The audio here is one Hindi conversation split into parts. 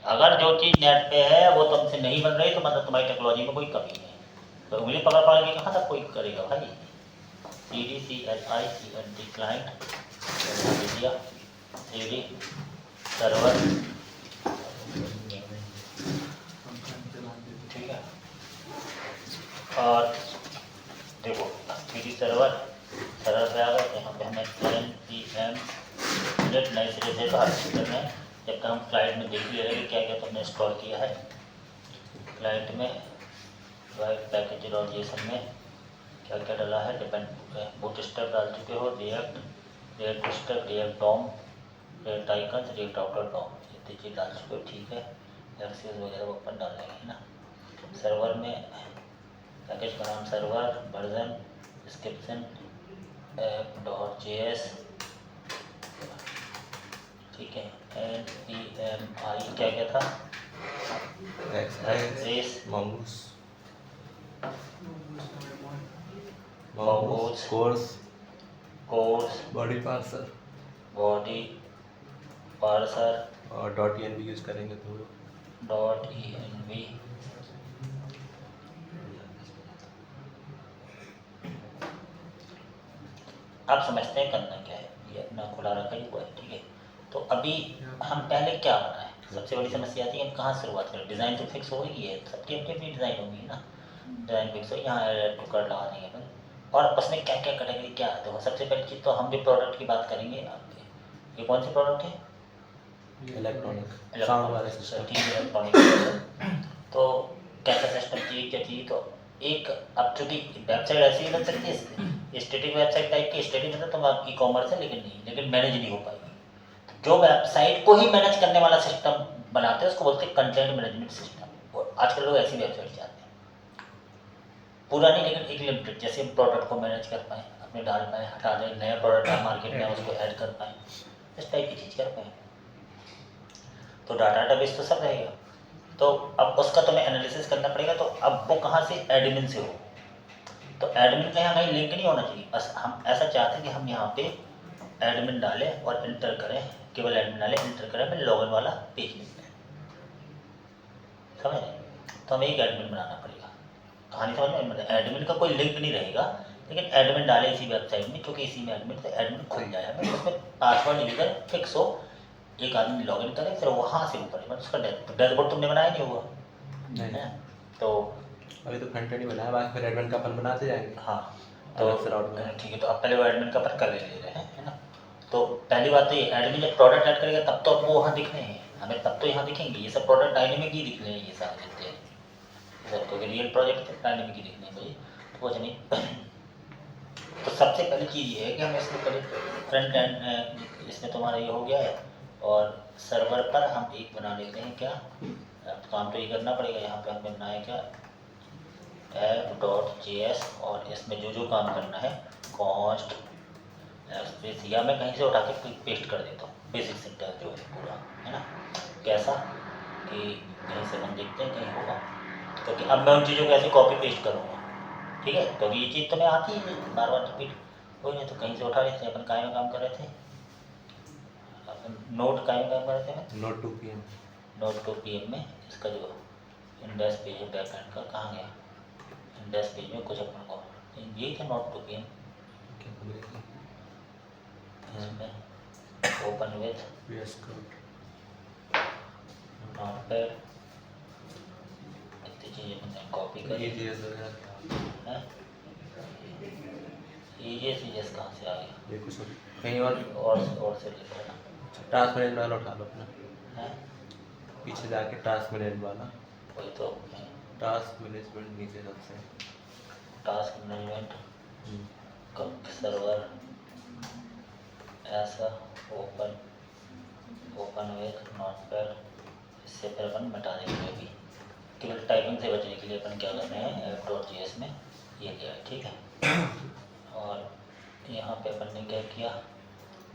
अगर जो चीज़ नेट पे है वो तुमसे नहीं बन रही तो मतलब तुम्हारी टेक्नोलॉजी में कोई कमी है। तो उंगली पकड़ पकड़ के कहाँ तक कोई करेगा भाई। CDCLIENT client media CD server, ठीक है। और देखो CD सर्वर पे आ गए, यहाँ पे हमें NPM नए सिरे से बाहर सिस्टम है। जब तक हम क्लाइंट में देख ले रहे हैं क्या क्या तुमने इंस्टॉल किया है। क्लाइंट में पैकेज और JSON में क्या क्या डाला है, डिपेंड बूटस्ट्रैप डाल चुके हो, react bootstrap, react DOM, react icon, react router DOM, इतनी चीज़ डाल चुके हो, ठीक है। एक्सेस वगैरह ऊपर डाल लेंगे, है ना। सर्वर में पैकेज का नाम सर्वर, वर्जन, डिस्क्रिप्शन app.js, ठीक है। NPMI क्या क्या था, एक्सेस mongoose कोर्स बॉडी पार्सर और .env यूज करेंगे तो .env। आप समझते हैं करना क्या है, ये अपना खुला रखा ही हुआ है, ठीक है। तो अभी हम पहले क्या बनाए, सबसे बड़ी समस्या आती है हम कहाँ शुरुआत करें। डिज़ाइन तो फिक्स हो ही है, सबकी अपनी अपनी डिज़ाइन होगी ना। डिज़ाइन फिक्स हो, यहाँ एड टू कार्ट लगा देंगे अपन। और उसमें क्या क्या कैटेगरी क्या आते हो। सबसे पहली चीज़ तो हम भी प्रोडक्ट की बात करेंगे आपके। ये कौन सी प्रोडक्ट है, इलेक्ट्रॉनिक साउंड वाले सिस्टम, ठीक है इलेक्ट्रॉनिक। तो कैसा सिस्टम चाहिए, क्या चाहिए। तो एक अब चूँकि वेबसाइट ऐसी ही बन सकती है स्टैटिक वेबसाइट टाइप की। स्टैटिक मतलब तुम आप ई-कॉमर्स है लेकिन मैनेज नहीं हो पाएगी। जो वेबसाइट को ही मैनेज करने वाला सिस्टम बनाते हैं उसको बोलते हैं कंटेंट मैनेजमेंट सिस्टम। और आजकल लोग ऐसी वेबसाइट चाहते हैं, पूरा नहीं लेकिन एक लिमिटेड, जैसे हम प्रोडक्ट को मैनेज कर पाएँ, अपने डाल पाएँ, हटा दें, नया प्रोडक्ट आप मार्केट में उसको ऐड कर पाएँ, इस टाइप की चीज़ कर पाएँ। तो डाटाबेस तो सब रहेगा। तो अब उसका तुम्हें एनालिसिस करना पड़ेगा। तो अब वो कहाँ से, एडमिन से हो। तो एडमिन का यहाँ कहीं लिंक नहीं होना चाहिए। बस हम ऐसा चाहते हैं कि हम यहाँ पे एडमिन डालें और इंटर करें, केवल एडमिन डालें, इंटर करें, हमें लॉगिन वाला पेज मिलता है, समझ रहे। तो हमें एक एडमिन बनाना पड़ेगा। कहानी समझ में, मतलब एडमिन का कोई लिंक नहीं रहेगा लेकिन एडमिन डाले इसी वेबसाइट में, क्योंकि इसी में एडमिन से एडमिन खुल जाए, हमें उसमें पासवर्ड यूज़र फिक्स हो, एक आदमी लॉगिन करे, फिर वहाँ से ऊपर मतलब उसका डैशबोर्ड तुमने बनाया नहीं होगा, नहीं तो अभी तो कंटेंट ही बनाया, बाकी फिर एडमिन का अपन बनाते जाएंगे। हाँ तो अलग से राउट में, ठीक है। तो अब पहले वो एडमिन का अपन कर ले रहे हैं, है ना। तो पहली बात तो ये, एडमिन जब प्रोडक्ट ऐड करेगा तब तो आपको वहाँ दिख रहे हैं, हमें तब तो यहाँ दिखेंगे ये सब प्रोडक्ट डायनेमिक ही दिख रहे हैं, ये सारे दिखते हैं सर, क्योंकि रियल प्रोजेक्ट तो डायनेमिक ही दिखने हैं भाई, तो कुछ नहीं। तो सबसे पहली चीज़ ये है कि हम इसमें पहले फ्रंट एंड, इसमें तुम्हारा ये हो गया है। और सर्वर पर हम एक बना लेते हैं क्या, अब काम तो ये करना पड़ेगा। यहाँ पे हमने बनाया क्या, app.js, और इसमें जो जो काम करना है कॉस्ट स्पेस, या मैं कहीं से उठा के पेस्ट कर देता हूँ, बेसिक सिंटैक्स जो है पूरा, है ना। कैसा कि कहीं से हम देखते हैं कहीं होगा, क्योंकि अब मैं उन चीज़ों को ऐसे कॉपी पेस्ट करूँगा, ठीक है। क्योंकि ये चीज़ तो मैं आती है बार बार रिपीट हो नहीं, तो कहीं से उठा लेते हैं। अपन काय में काम कर रहे थे, अपन नोट काय में काम कर रहे थे, नोट 2 PM नोट 2 PM में इसका जो इंडेक्स पेज है बैक एंड का, कहाँ गया इंडेक्स पेज में कुछ अपन को यही था नोट 2 PM। इसमें ओपन विथ नोटपैड, इतनी चीज़ें मैंने कॉपी करी है। ये सीरियस कहाँ से आ गया, ये कुछ कहीं और से लिख रहा टास्क मैनेजमेंट वाला उठा लो अपना, है, पीछे जाके टास्क मैनेजमेंट वाला, वही तो टास्क मैनेजमेंट नीचे सबसे, टास्क मैनेजमेंट सर्वर ऐसा ओपन विथ नोटपैड। इससे फिर अपन मिटा देंगे, अभी केवल टाइपिंग से बचने के लिए अपन क्या कर रहे हैं, app.js में ये किया है, ठीक है। और यहाँ पे अपन ने क्या किया,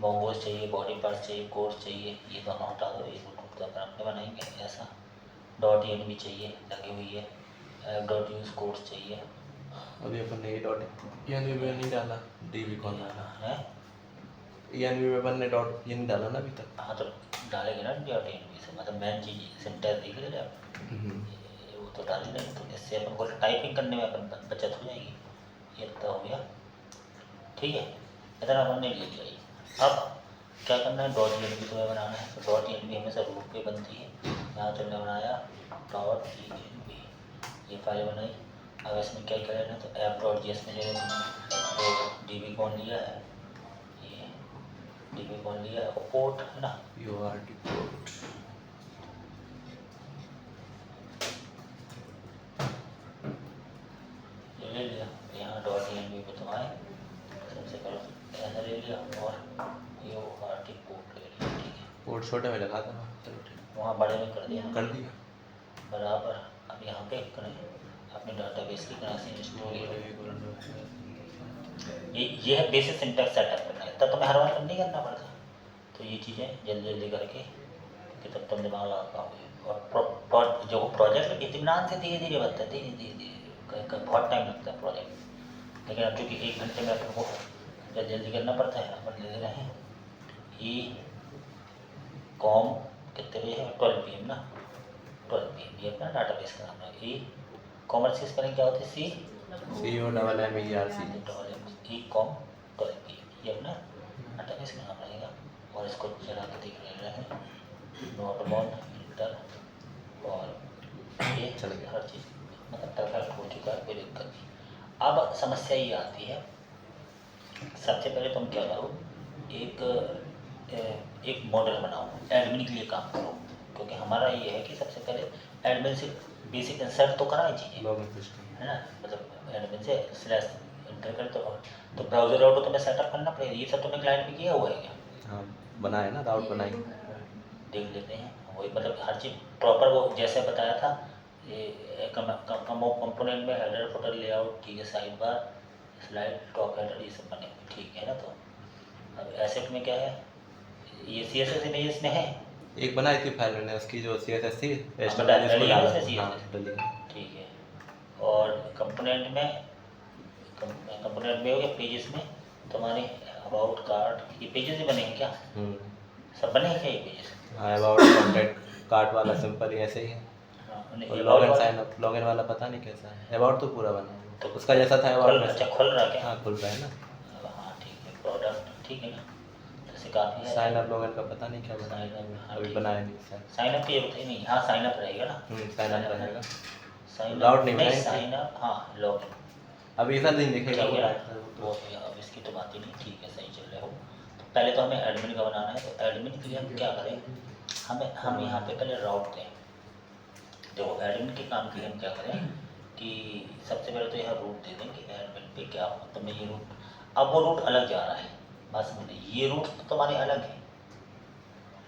मोंगोज चाहिए, बॉडी पार्ट चाहिए, कोर्स चाहिए, ये दोनों हटा दो, ये तो अपन अपने बनाएंगे। ऐसा .env चाहिए लगी हुई है, app.use कोर्स चाहिए, अभी अपन ने ये डॉट नहीं डाला, DB कौन डाला है ENV में अपन ने डॉट ये नहीं डाला ना अभी तक। हाँ तो डालेंगे ना .env से, मतलब मेन चीज़ सिंटेक्स देख लीजिए आप, वो तो डाल ही नहीं, तो इससे अपन को टाइपिंग करने में अपन बचत हो जाएगी। ये तो हो गया, ठीक है, इतना अपन ने ले लिया ये। अब क्या करना है, .env तुम्हें बनाना है, तो .env हमेशा रूट पे बनती है। यहाँ तुमने बनाया .env, ये फाइल बनाई। अब इसमें क्या करें ना, तो app.js में जो DB कौन लिया है, ये DB कौन लिया है, पोर्ट है ना, URT पोर्ट, ये ले लिया। यहाँ .env पे तुम आए, सबसे पहले ऐसा ले लिया और URT पोर्ट ले लिया, ठीक है। पोर्ट छोटे में लगा था, चलो ठीक वहाँ बड़े में कर दिया कर दिया। बराबर। अब यहाँ पे करें अपने डाटाबेस की कनेक्शन स्टोरी, ये है बेसिक सिंटैक्स सेटअप करना है, तब तुम्हें हर बार नहीं करना पड़ता। तो ये चीज़ें जल्दी जल्दी करके कि तब तुम दिमाग लगा पाओगे। और जो प्रोजेक्ट इत्मीनान से धीरे धीरे बनता है, धीरे धीरे बहुत टाइम लगता है प्रोजेक्ट, लेकिन अब चूँकि 1 घंटे में अपन को जल्दी जल्दी करना पड़ता है, अपन ले रहे हैं ई कॉम कितने बजे है, 12 PM ना, 12 PM ये अपना डाटाबेस का नाम है। ई कॉमर्स की स्पेलिंग क्या होती है, COMMERC, ई कॉम 12 PM ये अपना डाटाबेस का नाम रहेगा। और इसको चला के देख रहे हैं, नोट बॉन इंटर, और ये चल गया। हर चीज़ मतलब परफेक्ट हो चुका है, कोई दिक्कत नहीं। अब समस्या ये आती है, सबसे पहले तुम क्या करो, एक मॉडल बनाओ, एडमिन के लिए काम करो, क्योंकि हमारा ये है कि सबसे पहले एडमिन से बेसिक इंसर्ट तो कराए चीज़ें, है ना, मतलब एडमिन से स्लैश इंटर कर तो ब्राउज़र राउटर तुम्हें सेटअप करना पड़ेगा। ये सब तुमने क्लाइंट में किया हुआ है क्या? हाँ बनाए ना, राउट बनाई। देख लेते हैं वही, मतलब हर चीज़ प्रॉपर वो जैसे बताया था। ये कंपोनेंट में हेडर फुटर लेआउट, ठीक है, side bar slide top header, ये सब बने हुए, ठीक है ना। तो अब एसेट में क्या है, ये CSS इमेजेस में है, एक बनाई थी फाइल मैंने, उसकी जो CSS थी हाँ, डाली है डाला। उसमें CSS? हाँ डाली। ठीक है। और कंपोनेंट में हो गया, पेजेस में तुम्हारे अबाउट कार्ड, ये पेजेस ही बने हैं क्या, सब बने हैं क्या ये पेजेस? हाँ अबाउट कॉन्टैक्ट कार्ड वाला सिंपल ही ऐसे ही है। हाँ, और लॉगिन साइन अप, लॉगिन वाला पता नहीं कैसा है, अबाउट तो पूरा बना है, तो उसका जैसा था अबाउट अच्छा खुल रहा है क्या? हाँ खुल रहा है ना। हाँ ठीक है, प्रोडक्ट ठीक है ना, जैसे काफ़ी है। साइन अप लॉगिन का पता नहीं क्या बनाया Sign up, हाँ, अभी ठीक बनाया नहीं। साइन अप की जरूरत ही नहीं, हाँ साइन अप रहेगा ना, साइन अप रहेगा, साइन Loud अप नहीं नहीं, बनाएंगे। साइन अप हाँ लॉगिन, अभी इधर नहीं दिखेगा ठीक वो है ना, right वो तो अब इसकी तो बात ही नहीं, ठीक है, सही चल रहे हो। तो पहले तो हमें एडमिन का बनाना है, तो एडमिन के लिए हम क्या करें, हम यहाँ पे पहले राउट दें। देखो एडमिन के काम के लिए हम क्या करें कि सबसे पहले तो यहाँ रूट दे दें कि एडमिन पे क्या हो, तो मैं ये रूट, अब वो रूट अलग जा रहा है, बस समझे, ये रूट तो तुम्हारे अलग है,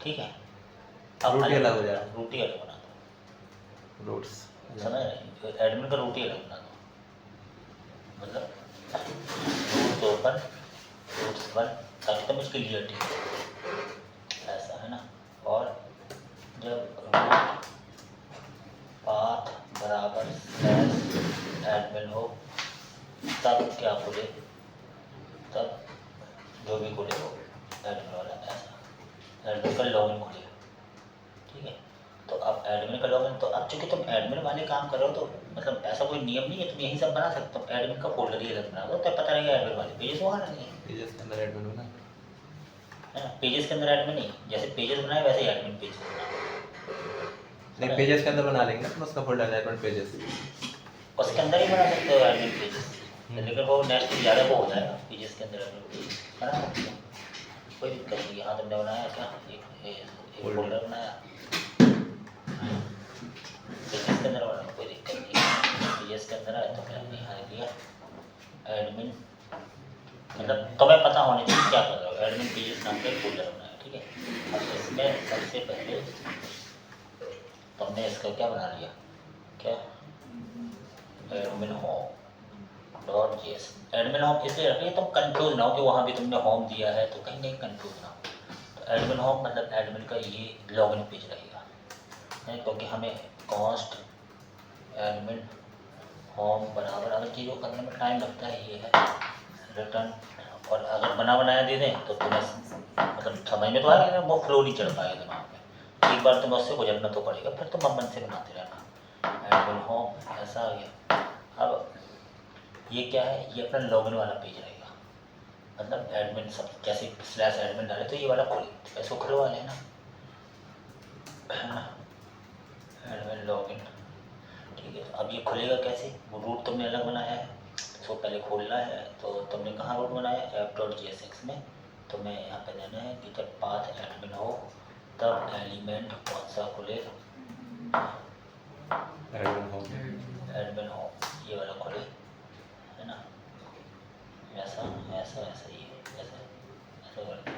ठीक है, अब रूट ही अलग हो जाएगा। रूट ही अलग बना दो, रूट्स समझ रहे, एडमिन का रूट ही अलग बना दो, मतलब रूट ओपन रूट्स वन, ताकि तुम इसकी क्लियरिटी ऐसा है ना। और जब रूट पाथ बराबर स्लैश एडमिन हो, तब क्या खुले, तब जो भी खुले हो एडमिन वाला, ऐसा एडमिन का लॉगिन खुलेगा, ठीक है। तो अब एडमिन का लॉगिन, तो अब चूँकि तुम एडमिन वाले काम कर रहे हो, तो मतलब ऐसा कोई नियम नहीं है, तुम यही सब बना सकते हो, एडमिन का फोल्डर ही अलग बना दो, तो पता रहेगा एडमिन वाले पेजेस वहाँ नहीं है, पेजेस के अंदर एडमिन होना है ना, पेजेस के अंदर एडमिन नहीं, जैसे पेजेस बनाए वैसे ही एडमिन पेजेस बनाए, नहीं, पेजेस के अंदर बना लेंगे ना तो उसका फोल्डर एडमिन पेजेस, उसके अंदर ही बना सकते हो एडमिन पेजेस, लेकिन वो नेक्स्ट ज़्यादा वो हो जाएगा, पेजेस के अंदर एडमिन पेजेस बना सकते हो, कोई दिक्कत नहीं। यहाँ तुमने बनाया क्या, एक फोल्डर बनाया पेजेस के अंदर बनाना, कोई दिक्कत नहीं, पेजेस के अंदर आए तो मैंने यहाँ दिया एडमिन, मतलब तुम्हें पता होने चाहिए क्या कर रहे हो, एडमिन पेजेस नाम का एक फोल्डर बनाया, ठीक है। अब इसमें सबसे पहले तुमने इसका क्या बना लिया, क्या admin home dot JS, admin home इसलिए रखिए तुम कंफ्यूज ना हो कि वहाँ भी तुमने होम दिया है, तो कहीं नहीं कंफ्यूज ना हो। तो एडमिन होम मतलब एडमिन का ये लॉगिन पेज रहेगा, है, क्योंकि हमें कॉस्ट एडमिन होम बराबर, अगर चीज़ों करने में टाइम लगता है, ये है रिटर्न और अगर बना बनाया दे दें तो तुम्हें मतलब समझ में तो आएगा लेकिन वो फ्लो नहीं चढ़ पाएगा दिमाग में। एक बार तुम्हें उससे गुजरना तो पड़ेगा, फिर तुम मन से बनाते रहना। एडमिन होम ऐसा आ गया। अब ये क्या है, ये अपना लॉगिन वाला पेज रहेगा, मतलब एडमिन सब जैसे स्लैश एडमिन डाले तो ये वाला खोले, तो ऐसे खुलवा लेना है ना, एडमिन लॉगिन। ठीक है, अब ये खुलेगा कैसे, वो रूट तुमने अलग बनाया है, उसको पहले खोलना है। तो तुमने कहाँ रूट बनाया, app.jsx में। तुम्हें यहाँ पे देना है कि जब पाथ एडमिन हो तब एलिमेंट कौन सा खुले, एडमिन होम। एडमिन हो ये वाला खुले, है ना, ऐसा ऐसा ऐसा ये ऐसा ऐसा करके।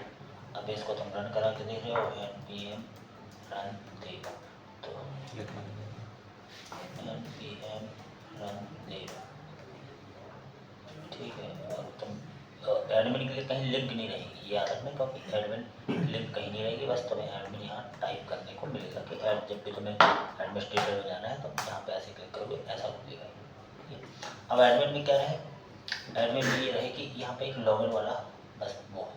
अब इसको तुम रन करा के देख रहे हो, npm रन देगा तो npm रन देगा, ठीक है। और तुम एडमिन के लिए कहीं लिंक नहीं रहेगी, ये याद रखना, क्योंकि एडमिन लिंक कहीं नहीं रहेगी, बस तुम्हें एडमिन यहाँ टाइप करने को मिलेगा कि एड जब भी तुम्हें एडमिनिस्ट्रेटर में जाना है तो यहाँ पे ऐसे क्लिक करोगे ऐसा खुलेगा। अब एडमिन में क्या रहे, एडमिन में ये रहे कि यहाँ पे एक लॉगिन वाला बस वो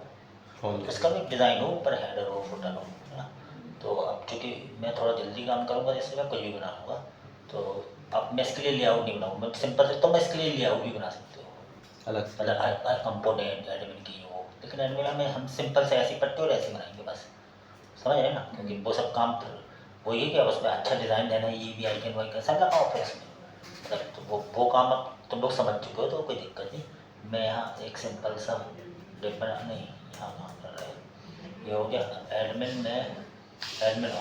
हो, उसका भी डिज़ाइन हो, ऊपर हेडर हो फुटर हो, है ना। तो अब चूँकि मैं थोड़ा जल्दी काम करूँगा जिससे मैं कुछ भी बना लूँगा, तो अब मैं इसके लिए लेआउट नहीं बनाऊँगा, सिंपल से तो मैं इसके लिए लेआउट भी बना सकते हो अलग से। मतलब कंपोनेंट एडमिन की हो, लेकिन एडमिन में हम सिंपल से ऐसी पट्टी और ऐसी बनाएंगे बस, समझ रहे हैं ना, क्योंकि वो सब काम वही है कि अब उसमें अच्छा डिज़ाइन देना है, ये भी आइकन वाइकन सब लगाओ फिर उसमें, मतलब तो वो काम अब तुम लोग समझ चुके हो तो कोई दिक्कत नहीं। मैं यहाँ एक सिंपल सा डेट बना नहीं, यहाँ काम कर रहे हैं, ये हो गया। एडमिन में एडमिन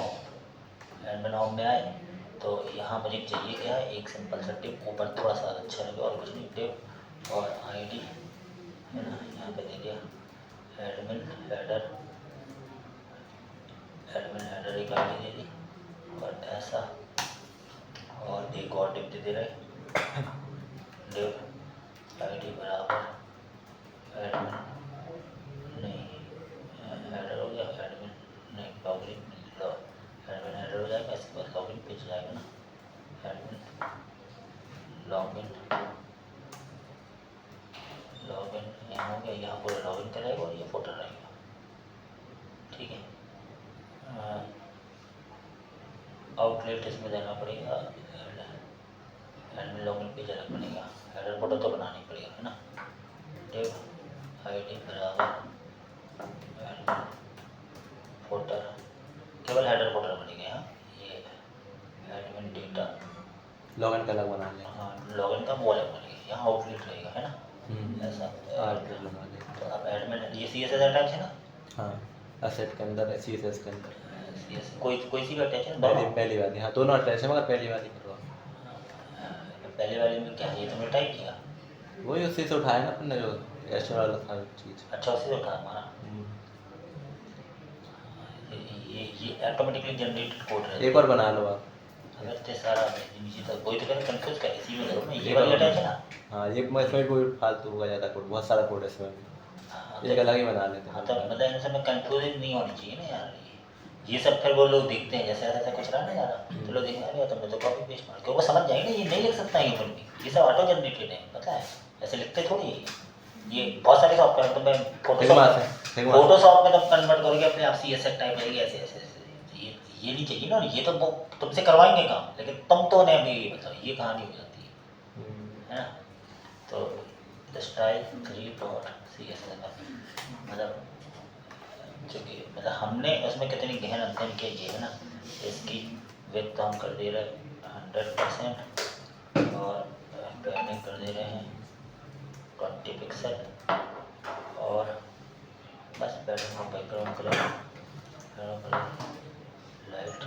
होम में आए तो यहाँ मुझे चाहिए क्या है, एक सिंपल सा टिप ऊपर थोड़ा सा अच्छा लगे और कुछ नहीं, टिप और आईडी है ना, यहाँ पे दे दिया एडमिन हेडर एक आईडी दे दी और ऐसा, और एक और टिप दे रहे डिव आईडी बराबर एडमिन नहीं हेडर हो गया, एडमिन नहीं लॉगिन एडमिन हेडर हो जाएगा, इसके बाद लॉगिन पेज जाएगा ना, एडमिन लॉगिन यहाँ हो गया, यहाँ पूरा लॉगिन करेगा और ये फोल्डर रहेगा, ठीक है। आउटलेट इसमें देना पड़ेगा, एडमिन लॉगिन पेज अलग बनेगा, हेडर फोल्डर तो बनाना ही पड़ेगा, है ना। डिव आईडी बराबर एडमिन फोल्डर, केवल हेडर फोल्डर बनेगा यहाँ, ये एडमिन डेटा लॉगिन का अलग बना लें। हाँ लॉगिन का वो अलग बनेगा, यहाँ आउटलेट रहेगा, है ना, ऐसा। बना लें। तो अब एडमिन ये CSS अटैच है ना, हाँ असेट के अंदर CSS के अंदर कोई सी भी अटैच है, पहली वाली, हाँ दोनों अटैच है मगर पहली वाली करवा। पहले वाले में क्या है, ये तुमने टाइप किया, वही उसी से उठाया ना अपन ने, जो एशर वाला था चीज़। अच्छा उसी से उठा हमारा, ये ऑटोमेटिकली जनरेटेड कोड है। एक और बना लो आप, अगर ते सारा नीचे तक वही तो कहना कंफ्यूज कर, इसी में करो ना, ये वाली अटैच है ना। हाँ ये इसमें कोई फालतू होगा ज़्यादा कोड, बहुत सारा कोड है इसमें भी, एक अलग ही बना लेते हाँ हैं। तो मतलब इन सब में कंफ्यूजन नहीं होनी चाहिए ना यार, ये सब फिर वो लोग देखते हैं जैसे ऐसा कुछ रहा ना यार, तो लोग देखेंगे अरे तुमने तो कॉपी पेस्ट मार, क्योंकि वो समझ जाएंगे ना ये नहीं लिख सकता है ये बन भी, ये सब ऑटो जनरेटेड है, पता है ऐसे लिखते थोड़ी है ये बहुत सारे सॉफ्टवेयर तो मैं फोटोशॉप में तुम कन्वर्ट करोगे अपने आप CSS टाइप करेंगे ऐसे ऐसे ऐसे, ये नहीं चाहिए ना, ये तो वो तुमसे करवाएंगे काम, लेकिन तुम तो नहीं अभी बताओ ये कहानी हो जाती है ना। तो स्टाइल 3.CSS मतलब चूँकि मतलब हमने उसमें कितनी गहन अध्ययन किया ये है ना, इसकी विड्थ हम कर दे रहे 100% और पैडिंग कर दे रहे हैं 20 पिक्सल और बस पैडिंग का बैकग्राउंड कलर लाइट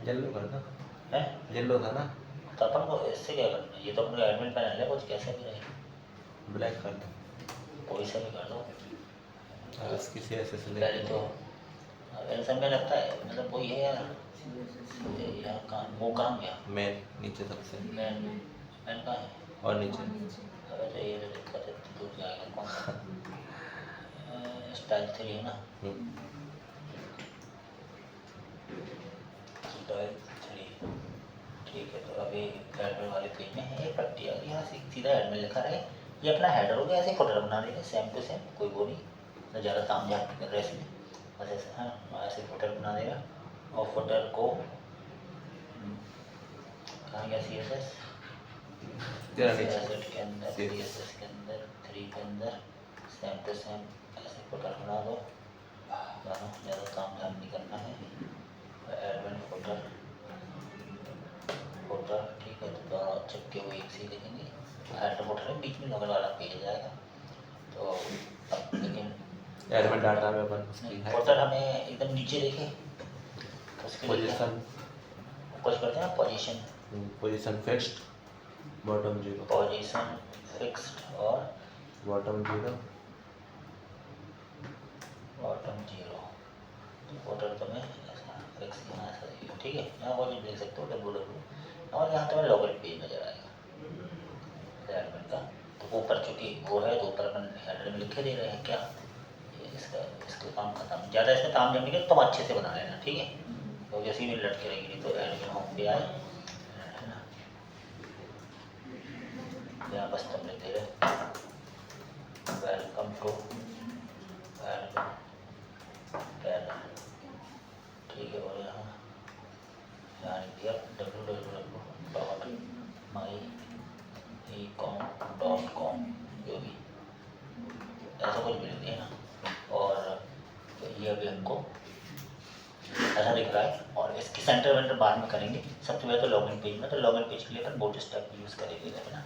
येलो कर दो, है, येलो था ना, तो अपन को इससे क्या करना है, ये तो अपने एडमिन पैनल है, कुछ कैसा भी रहे, ब्लैक कर दो, कोई सा भी कर दो। और इसकी CSS ले पहले तो ऐसा में लगता है मतलब वही है यार, यहाँ काम वो काम गया मेन नीचे सबसे, मैन मैन कहाँ है, और नीचे अबे तो ये तो दिक्कत है, टूट जाएगा कौन सा स्टाइल 3 है ना, स्टाइल 3 ठीक है। तो अभी एडमिन वाले पेज में है एक पट्टी आ गई, यहाँ से सीधा एडमिन लिखा रहे ये अपना हेडर हो गया, ऐसे फोल्डर बना देंगे सेम टू सेम, कोई वो नहीं तो ज़्यादा ताम झाम कर रहे इसमें, बस ऐसे हाँ ऐसे फोल्डर बना देगा। और फोल्डर को कहाँ गया CSS तेरा नीचे एसेट के अंदर, CSS के अंदर 3 के अंदर सेम टू सेम ऐसे फोल्डर बना दो, ज़्यादा ताम झाम नहीं करना है। एडमिन फोल्डर फोल्डर ठीक है, तो दोनों चिपके हुए एक से ही दिखेंगे। हेडर फोल्डर है, बीच में लॉगिन वाला पेज जाएगा। तो अब लेकिन एडमिन डाटा में अपन उसकी फोल्डर हमें एकदम नीचे देखे तो उसके लिए पोजीशन कुछ करते हैं position fixed bottom 0 position fixed और बॉटम 0 बॉटम 0। फोल्डर तुम्हें ऐसा फिक्स यहाँ ऐसा देखिए, ठीक है, यहाँ वो भी देख सकते हो www, और यहाँ तुम्हें लॉगिन पेज नजर आएगा एडमिन का। तो ऊपर चूँकि वो है तो ऊपर अपन हेडर में लिखे दे रहे हैं क्या, ये इसका काम खत्म। ज़्यादा इसमें काम जमने के तुम अच्छे से बना लेना, ठीक है, तो जैसे भी लटके रहेगी नहीं। तो एडमिन होम पे आए है ना, यहाँ बस तुम लिख दे रहे वेलकम टू एडमिन पैनल, ठीक है। और यहाँ लिख दिया www.myecom.com, जो भी ऐसा कुछ भी लिख दिया ना। और ये अभी हमको ऐसा दिख रहा है, और इसकी सेंटर वेंटर बाद में करेंगे। सबसे पहले तो लॉगिन पेज में, तो लॉगिन पेज के लिए अपन बूटस्ट्रैप यूज़ करेंगे है ना।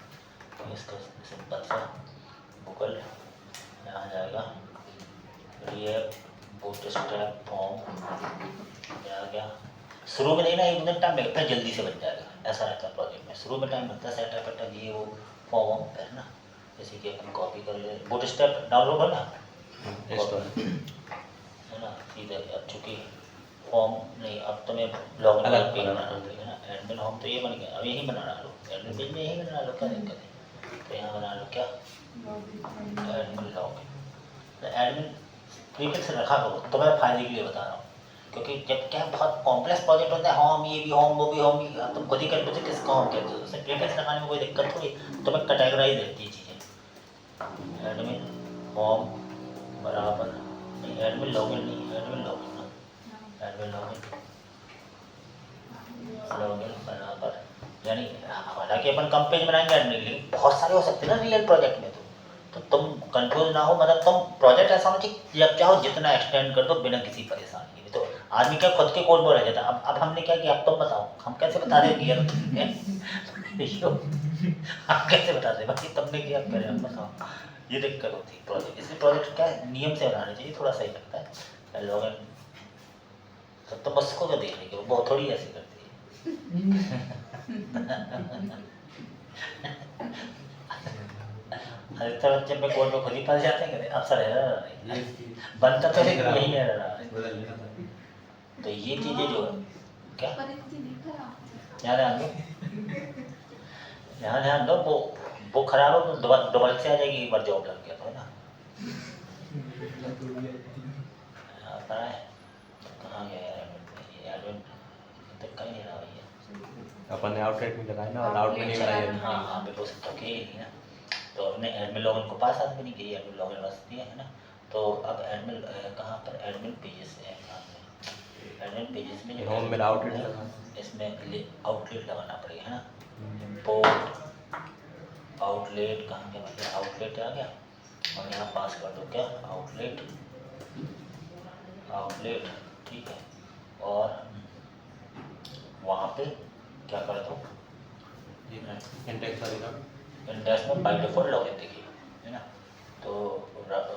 तो इसका सिंपल सा गूगल यहाँ जाएगा, रिएक्ट बूटस्ट्रैप फॉर्म आ गया। शुरू में नहीं ना, एक दिन टाइम लगता है, जल्दी से बन जाएगा, ऐसा रहता है प्रोजेक्ट में। शुरू में टाइम लगता है सेटअप वेटअप ये वो फॉर्म है ना। जैसे कि अपन कॉपी कर ले, बूटस्ट्रैप डाउनलोड है ना, है ना सीधे। अब चूँकि फॉर्म नहीं, अब तुम्हें लॉगिन वाला पेज बनाना पड़ेगा ना। एडमिन होम तो ये बन गया, अब यही बनाना लो, एडमिन पेज में यही बना लो, क्या दिक्कत है। तो यहाँ बना लो क्या, एडमिन लॉगिन। तो एडमिन प्रीफिक्स रखा करो, तुम्हारे फायदे के लिए बता रहा हूँ, क्योंकि जब क्या बहुत कॉम्प्लेक्स प्रोजेक्ट होता है, होम ये भी होम वो भी होम, तुम खुद ही कर पाते किसका होम कहते हो, उससे प्रीफिक्स लगाने में कोई दिक्कत थोड़ी, तुम्हें कैटेगराइज रहती है चीज़ें। एडमिन होम बराबर नहीं, एडमिन लॉगिन नहीं, एडमिन लॉगिन ना, एडमिन लॉगिन बराबर, यानी हालांकि अपन कम पेज बनाएंगे एडमिन, लेकिन बहुत सारे हो सकते हैं ना रियल प्रोजेक्ट में। तो तुम कंफ्यूज ना हो, मतलब तुम प्रोजेक्ट ऐसा होना चाहिए जब चाहो जितना एक्सटेंड कर दो बिना किसी परेशानी के। तो आदमी क्या खुद के कोड में रह जाता। अब हमने क्या किया, अब तुम बताओ, हम कैसे बता दें किया तुमने हम कैसे बता दें भाई तुमने किया, पहले हम बताओ। ये दिक्कत होती है प्रोजेक्ट, इसलिए प्रोजेक्ट क्या है नियम से बनाना चाहिए, थोड़ा सही लगता है। लॉगिन तो तुम उसको क्या देख रही हो, वो थोड़ी ऐसी करती है अधिकतर बच्चे में कोड में खुद ही फंस जाते हैं, अक्सर है बनता तो यही है। तो ये चीज़ें जो क्या यहाँ ध्यान दो, यहाँ ध्यान दो, वो खराब हो तो डबल से आ जाएगी, एक बार जॉब लग गया तो है ना। कहाँ है, कहाँ गया यार एडमिन, तो कहीं नहीं रहा भैया, अपन ने आउटलेट में लगाया ना, और आउटलेट नहीं बनाया। हाँ हाँ बिल्कुल, तो के ही ना। तो अपने एडमिन लॉगिन को पास आदमी नहीं की, एडमिन लॉगिन वास्ते है ना। तो अब एडमिन कहाँ पर, एडमिन पेजेस है, एडमिन पेजेस में होम में आउटलेट लगा, इसमें आउटलेट लगाना पड़ेगा है ना। इम्पोर्ट आउटलेट कहाँ गया भैया, आउटलेट आ गया, और यहाँ पास कर दो क्या, आउटलेट आउटलेट, ठीक है। और वहाँ पे क्या कर दो, इंडेक्स में बाई डिफॉल्ट लॉगिन देखिए है ना। तो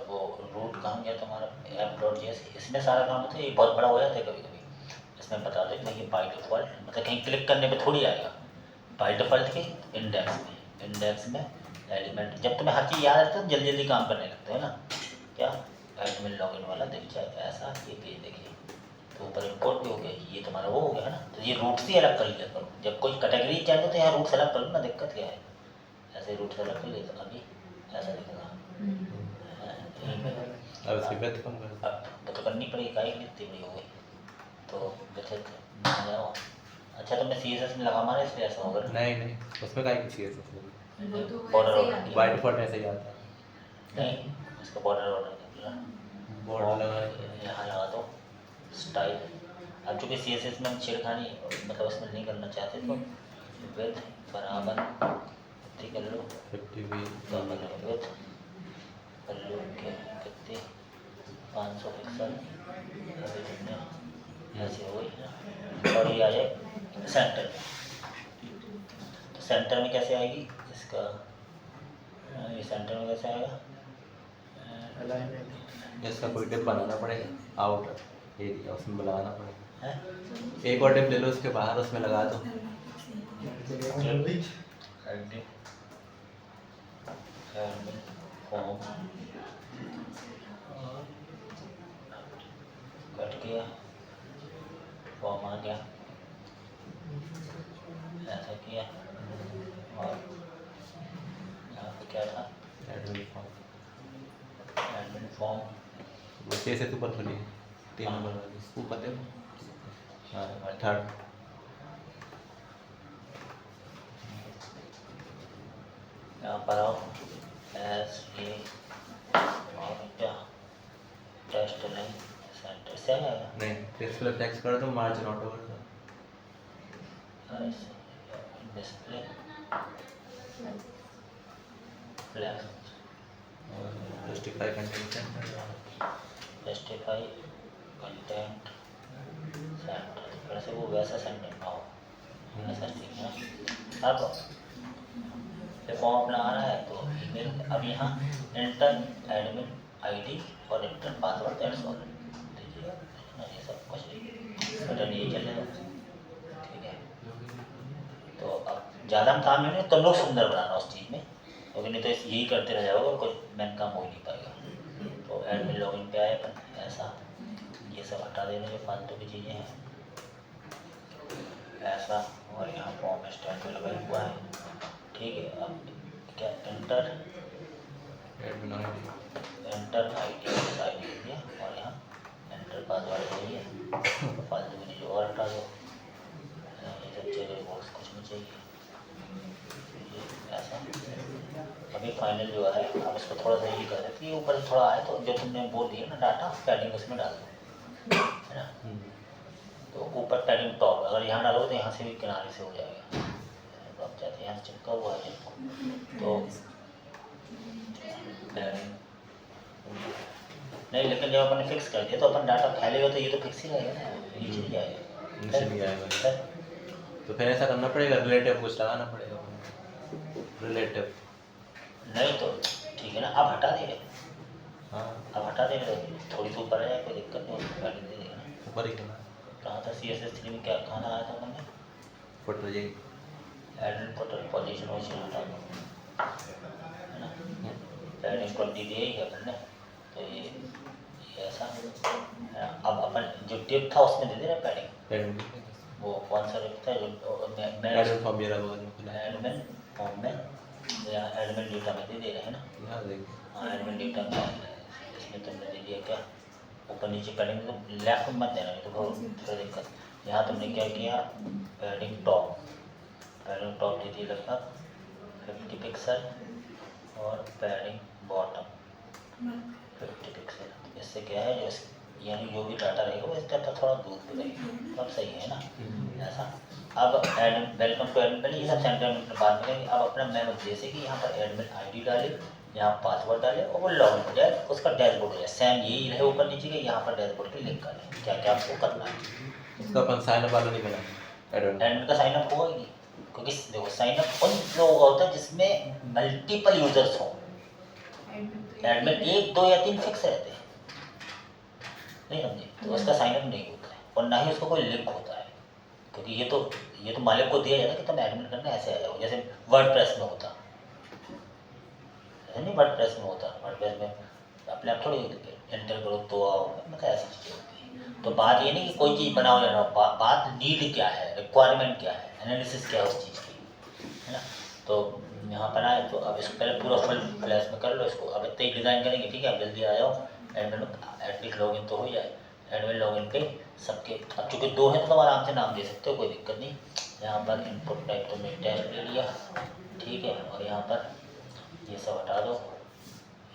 वो रूट कहाँ गया तुम्हारा, app.js, इसमें सारा काम होता है। ये बहुत बड़ा हो जाता है कभी कभी, इसमें बता दो कि ये बाई डिफॉल्ट, मतलब कहीं क्लिक करने पे थोड़ी आएगा, बाई डिफॉल्ट के इंडेक्स में एलिमेंट। जब तुम्हें हर चीज़ याद रहती है तो जल्दी जल्दी काम करने लगते हो ना। क्या एडमिन लॉगिन वाला दिख जाएगा ऐसा, ये पेज देखिए, तो ऊपर इम्पोर्ट भी हो गया, ये तुम्हारा वो हो गया है ना। तो ये रूट से अलग कर लिया करो, जब कोई कैटेगरी चाहिए तो यहाँ रूट से अलग कर लो ना, दिक्कत क्या है, ऐसे रूट से अलग कर लेते अभी ऐसा दिखेगा। अब इसकी ब्रेथ कम कर, अब तो करनी पड़ेगी, काहे की इतनी बड़ी हो गई, तो बचत ना जाओ। अच्छा तुमने CSS में लगा मारा इसलिए ऐसा होगा। नहीं उसमें क्या चाहिए वो तो बॉर्डर ऐसे ही ऑर्डर आता है। बाय डिफॉल्ट ऐसे ही आता है। नहीं, उसका बॉर्डर ऑर्डर किया, बॉर्डर लगाने यहाँ लगा दो स्टाइल। अब चूँकि CSS में हम छेड़खानी मतलब उसमें नहीं करना चाहते तो विथ बराबर कितनी कर लो 50 भी विथ कर लो के कितनी 500 पिक्सल अभी कितने ऐसे हो गई ना। और ये आ जाए सेंटर में, तो सेंटर में कैसे आएगी इसका ये सेंटर में कैसे आएगा इसका कोई टिप बनाना पड़ेगा आउट एरिया उसमें लगाना पड़ेगा। है एक और टिप ले लो उसके बाहर उसमें लगा दो। फॉर्म कट गया, फॉर्म आ गया, ऐसा किया और यहाँ पे क्या था एडमिन फॉर्म एडमिन फॉर्म वो से ऊपर खुली 3 नंबर वाली ऊपर देखो। हाँ थर्ड यहाँ पर आओ एस ए और क्या टेस्ट नहीं सेंटर से आएगा नहीं डिस्प्ले टेक्स्ट कर दो मार्जिन ऑटो कर दो। डिस्प्ले लेफ्ट और justify content justify content centre फिर से वो वैसा सेंटर ना हो ऐसा ठीक है। अब ये फॉर्म अपना आ रहा है तो ईमेल अब यहाँ इंटर एडमिन आईडी और इंटर पासवर्ड दैट्स ऑल दीजिएगा ना, ये सब कुछ बटन ये चलेगा ठीक है। तो अब ज़्यादा काम नहीं तुम लोग सुंदर बनाना उस चीज़ में क्योंकि नहीं तो यही करते रह जाओगे और कोई मेन काम हो ही नहीं पाएगा। तो एडमिन लॉगिन पे आए अपन ऐसा ये सब हटा देने जो फालतू की चीज़ें हैं ऐसा और यहाँ फॉर्म स्टैंड में लगा हुआ है ठीक है। अब क्या inter admin ID enter ID दिया और यहाँ एंटर पासवर्ड चाहिए तो फालतू की चीज़ और हटा दो ये सब चेक बॉक्स कुछ नहीं चाहिए ये ऐसा। अभी फाइनल जो है अब इसको थोड़ा सा ये कर देती है ऊपर से थोड़ा आए तो जो तुमने बोल दिया ना डाटा पैडिंग उसमें डाल दो है ना। तो ऊपर पैडिंग टॉप अगर यहाँ डालोगे तो यहाँ से भी किनारे से हो जाएगा तो अब चाहते हैं यहाँ से चिपका हुआ है तो नहीं लेकिन जब अपन ने फिक्स कर दिया तो अपन डाटा फैलेगा तो ये तो फिक्स ही रहेगा ना नीचे नहीं आएगा नीचे नहीं आएगा। तो फिर ऐसा करना पड़ेगा रिलेटिव कुछ लगाना पड़ेगा रिलेटिव नहीं तो ठीक है ना अब हटा दे रहे हाँ अब हटा दे रहे तो थोड़ी सी ऊपर आ जाए कोई दिक्कत नहीं उसको पैडिंग दे देगा ना। ऊपर ही करना कहाँ था CSS3 में क्या खाना आया था हमने फोटो ये एडमिन पोर्टल पोजीशन वोजीशन हटा दो है ना पैडिंग 20 दिया ही है अपन ने तो ये ऐसा अब अपन जो टिप था उसमें दे दे रहे पैडिंग एडमिन वो कौन सा टिप था जो मैं एडमिन फॉर्म मेरा बगल में खुला है एडमिन फॉर्म में या एडमिन डेटा में दे दे रहे हैं ना। यहाँ देखिए हाँ एडमिन डेटा में इसमें तुमने दे दिया क्या ऊपर नीचे पैडिंग तो लेफ्ट में मत देना नहीं तो बहुत थोड़ा दिक्कत। यहाँ तुमने क्या किया पैडिंग टॉप दे दी लगभग 50 पिक्सल और पैडिंग बॉटम 50 पिक्सल। इससे क्या है जो यानी जो भी डाटा रहेगा वो इस डाटा थोड़ा दूर पे रहेगा तब सही है ना ऐसा। अब वेलकम टू एडमिन पहले ये सब सेंटर में बात करेंगे। अब अपना मैं जैसे कि यहाँ पर एडमिन आईडी डाले यहाँ पासवर्ड डाले और वो लॉगिन हो जाए उसका डैशबोर्ड हो जाए सेम यही रहे ऊपर नीचे के यहाँ पर डैशबोर्ड पे लिंक करें क्या क्या आपको करना है। उसका अपन साइन अप वाला नहीं बना एडमिन का साइन अप होगा ही नहीं क्योंकि देखो साइन अप उन लोगों का होता है जिसमें मल्टीपल यूजर्स हों। एडमिन 1 2 या 3 फिक्स रहते हैं नहीं समझे तो उसका साइन अप नहीं होता है और ना ही उसका कोई लिंक होता है क्योंकि ये तो मालिक को दिया जाता है कि तुम एडमिन करना ऐसे आ जाओ जैसे वर्डप्रेस में होता है नहीं वर्डप्रेस में होता वर्डप्रेस में अपने आप थोड़ी एंटर करो तो आओ मतलब ऐसी चीज़ें होती है। तो बात ये नहीं कि कोई चीज़ बनाओ या ना बात नीड क्या है रिक्वायरमेंट क्या है एनालिसिस क्या है उस चीज़ की है ना। तो यहाँ पर आए तो अब इसको पहले पूरा फुल फ्लैश में कर लो इसको अब इतने ही डिज़ाइन करेंगे ठीक है। अब जल्दी आ जाओ एडमिट लॉगिन तो हो जाए एडमिन लॉगिन पे सबके, अब चूँकि 2 हैं तो तुम आराम से नाम दे सकते हो, कोई दिक्कत नहीं। यहाँ पर इनपुट टाइप तुमने टेस्ट ले लिया, ठीक है, और यहाँ पर ये सब हटा दो,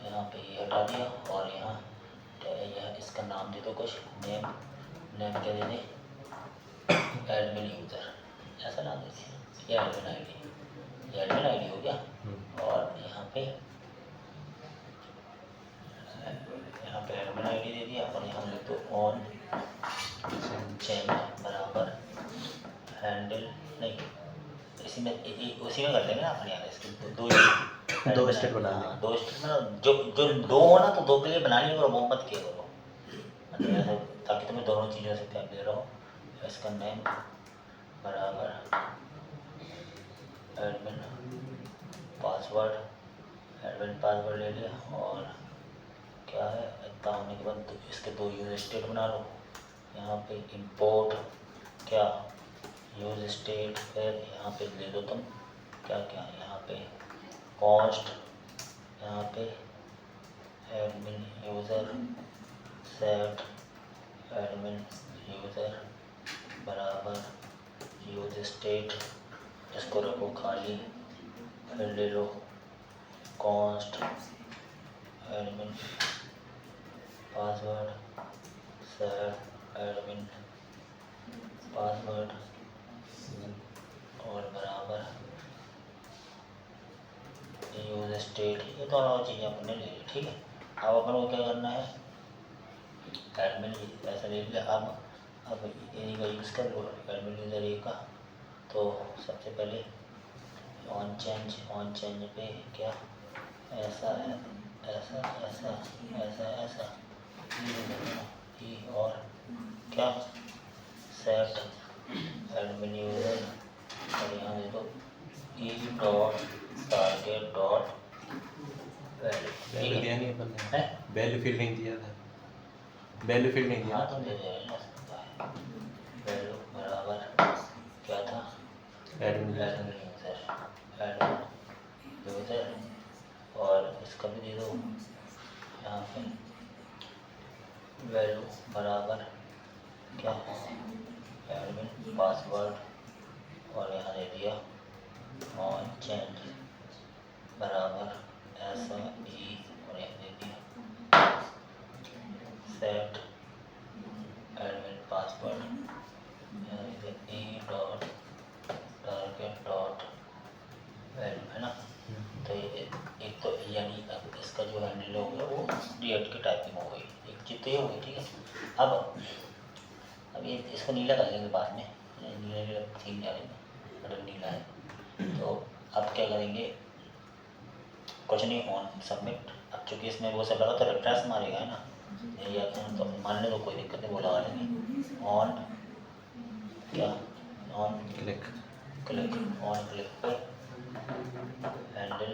यहाँ पे ये हटा दिया, और यहाँ यह इसका नाम दे दो कुछ, नेम क्या दे दें, एडमिन यूज़र, ऐसा नाम दे दें, या एडमिन आईडी, ये एडमिन आईडी हो गया। और यहाँ पे एडमिन आईडी दे दिया, और यहाँ लिख दो ऑन चेंज बराबर हैंडल, नहीं इसी में उसी में कर लेंगे ना अपने यहाँ, इसके दो स्टेट बना लेंगे। 2 स्टेट में जो 2 हो ना, तो 2 के लिए बना ली, और वो मत किया करो, मतलब ऐसा, ताकि तुम्हें दोनों चीज़ों से फैमिली रहो। इसका नेम बराबर एडमिन पासवर्ड ले लिया, और क्या है, इतना होने के बाद इसके 2 यूज स्टेट बना लो। यहाँ पे इंपोर्ट क्या यूज स्टेट, फिर यहाँ पे ले दो तुम क्या, यहाँ पे कॉस्ट, यहाँ पे admin user set admin user बराबर यूज स्टेट, इसको रखो खाली, फिर ले low cost admin password set admin password, और बराबर यूज स्टेट, ये दोनों चीज़ें अपन ने ले ली, ठीक है। अब अपन को क्या करना है, एडमिन ऐसा ले लिया, अब ए का यूज़ कर लो, एडमिन यूज़र ए का। तो सबसे पहले ऑन चेंज पे क्या, ऐसा है, ऐसा ऐसा ऐसा ऐसा ये, और क्या सेट एडमिन यूज़र, और यहाँ दे दो E dot target dot value दिया नहीं अपन ने, है, वैल्यू फील्ड नहीं दिया था, वैल्यू फील्ड नहीं दिया। हाँ तो दे दे वैल्यू बराबर क्या था, एडमिन यूज़र, और इसका भी दे दो यहाँ पे वैल्यू बराबर क्या, एडमिन पासवर्ड, और यहाँ दे दिया ऑन चेंज बराबर ऐसा ई, और यहाँ दे दिया set admin password E dot target dot value, है ना। तो ये एक तो यानी अब इसका जो हैंडल हो गया वो डीएट की टाइपिंग हो गई, एक चीज़ तो ये हो गई, ठीक है। अब ये इसको नीला कर लेंगे बाद में, नीला थीम जाएगा, मतलब नीला है। तो अब क्या करेंगे, कुछ नहीं, ऑन सबमिट। अब चूँकि इसमें वो सब लगा तो रिफ्रेश मारेगा, है ना, यही आता है, तो मान लो तो कोई दिक्कत नहीं, वो लगा लेंगे ऑन क्या, ऑन क्लिक ऑन क्लिक पे हैंडल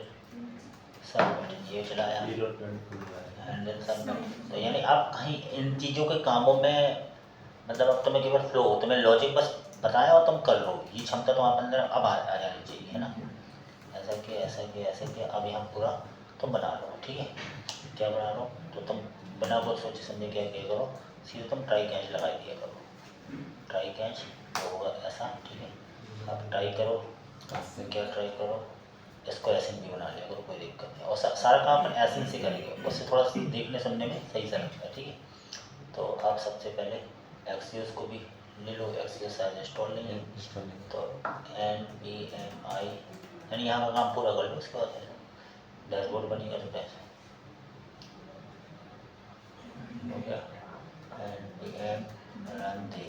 सबमिट, ये चलाया हैंडल सबमिट। तो यानी आप कहीं इन चीज़ों के कामों में, मतलब अब तुम्हें केवल फ्लो, तुम्हें लॉजिक बस बताया और तुम कर लो, ये क्षमता तुम्हारे अंदर अब आ जानी चाहिए, है ना। ऐसा किया, अब यहाँ पूरा तुम बना लो, ठीक है। क्या बना लो, तो तुम बिना बहुत सोचे समझे क्या करो, सीधे तुम ट्राई कैच लगा दिया करो, ट्राई कैच तो होगा ऐसा, ठीक है। अब ट्राई करो, क्या ट्राई करो, इसको एसिन भी बना लिया करो, कोई दिक्कत नहीं, और सारा काम अपन एसिन से करेंगे, उससे थोड़ा सा देखने सुनने में सही से लगता है, ठीक है। तो आप सबसे पहले एक्सियोस को भी ले लो, एक्सियोस साइज इंस्टॉल लेंगे, तो NPMI, यानी यहाँ का काम पूरा कर लो, उसके बाद डैशबोर्ड बनेगा, तो कैसे हो गया NPM रन दे।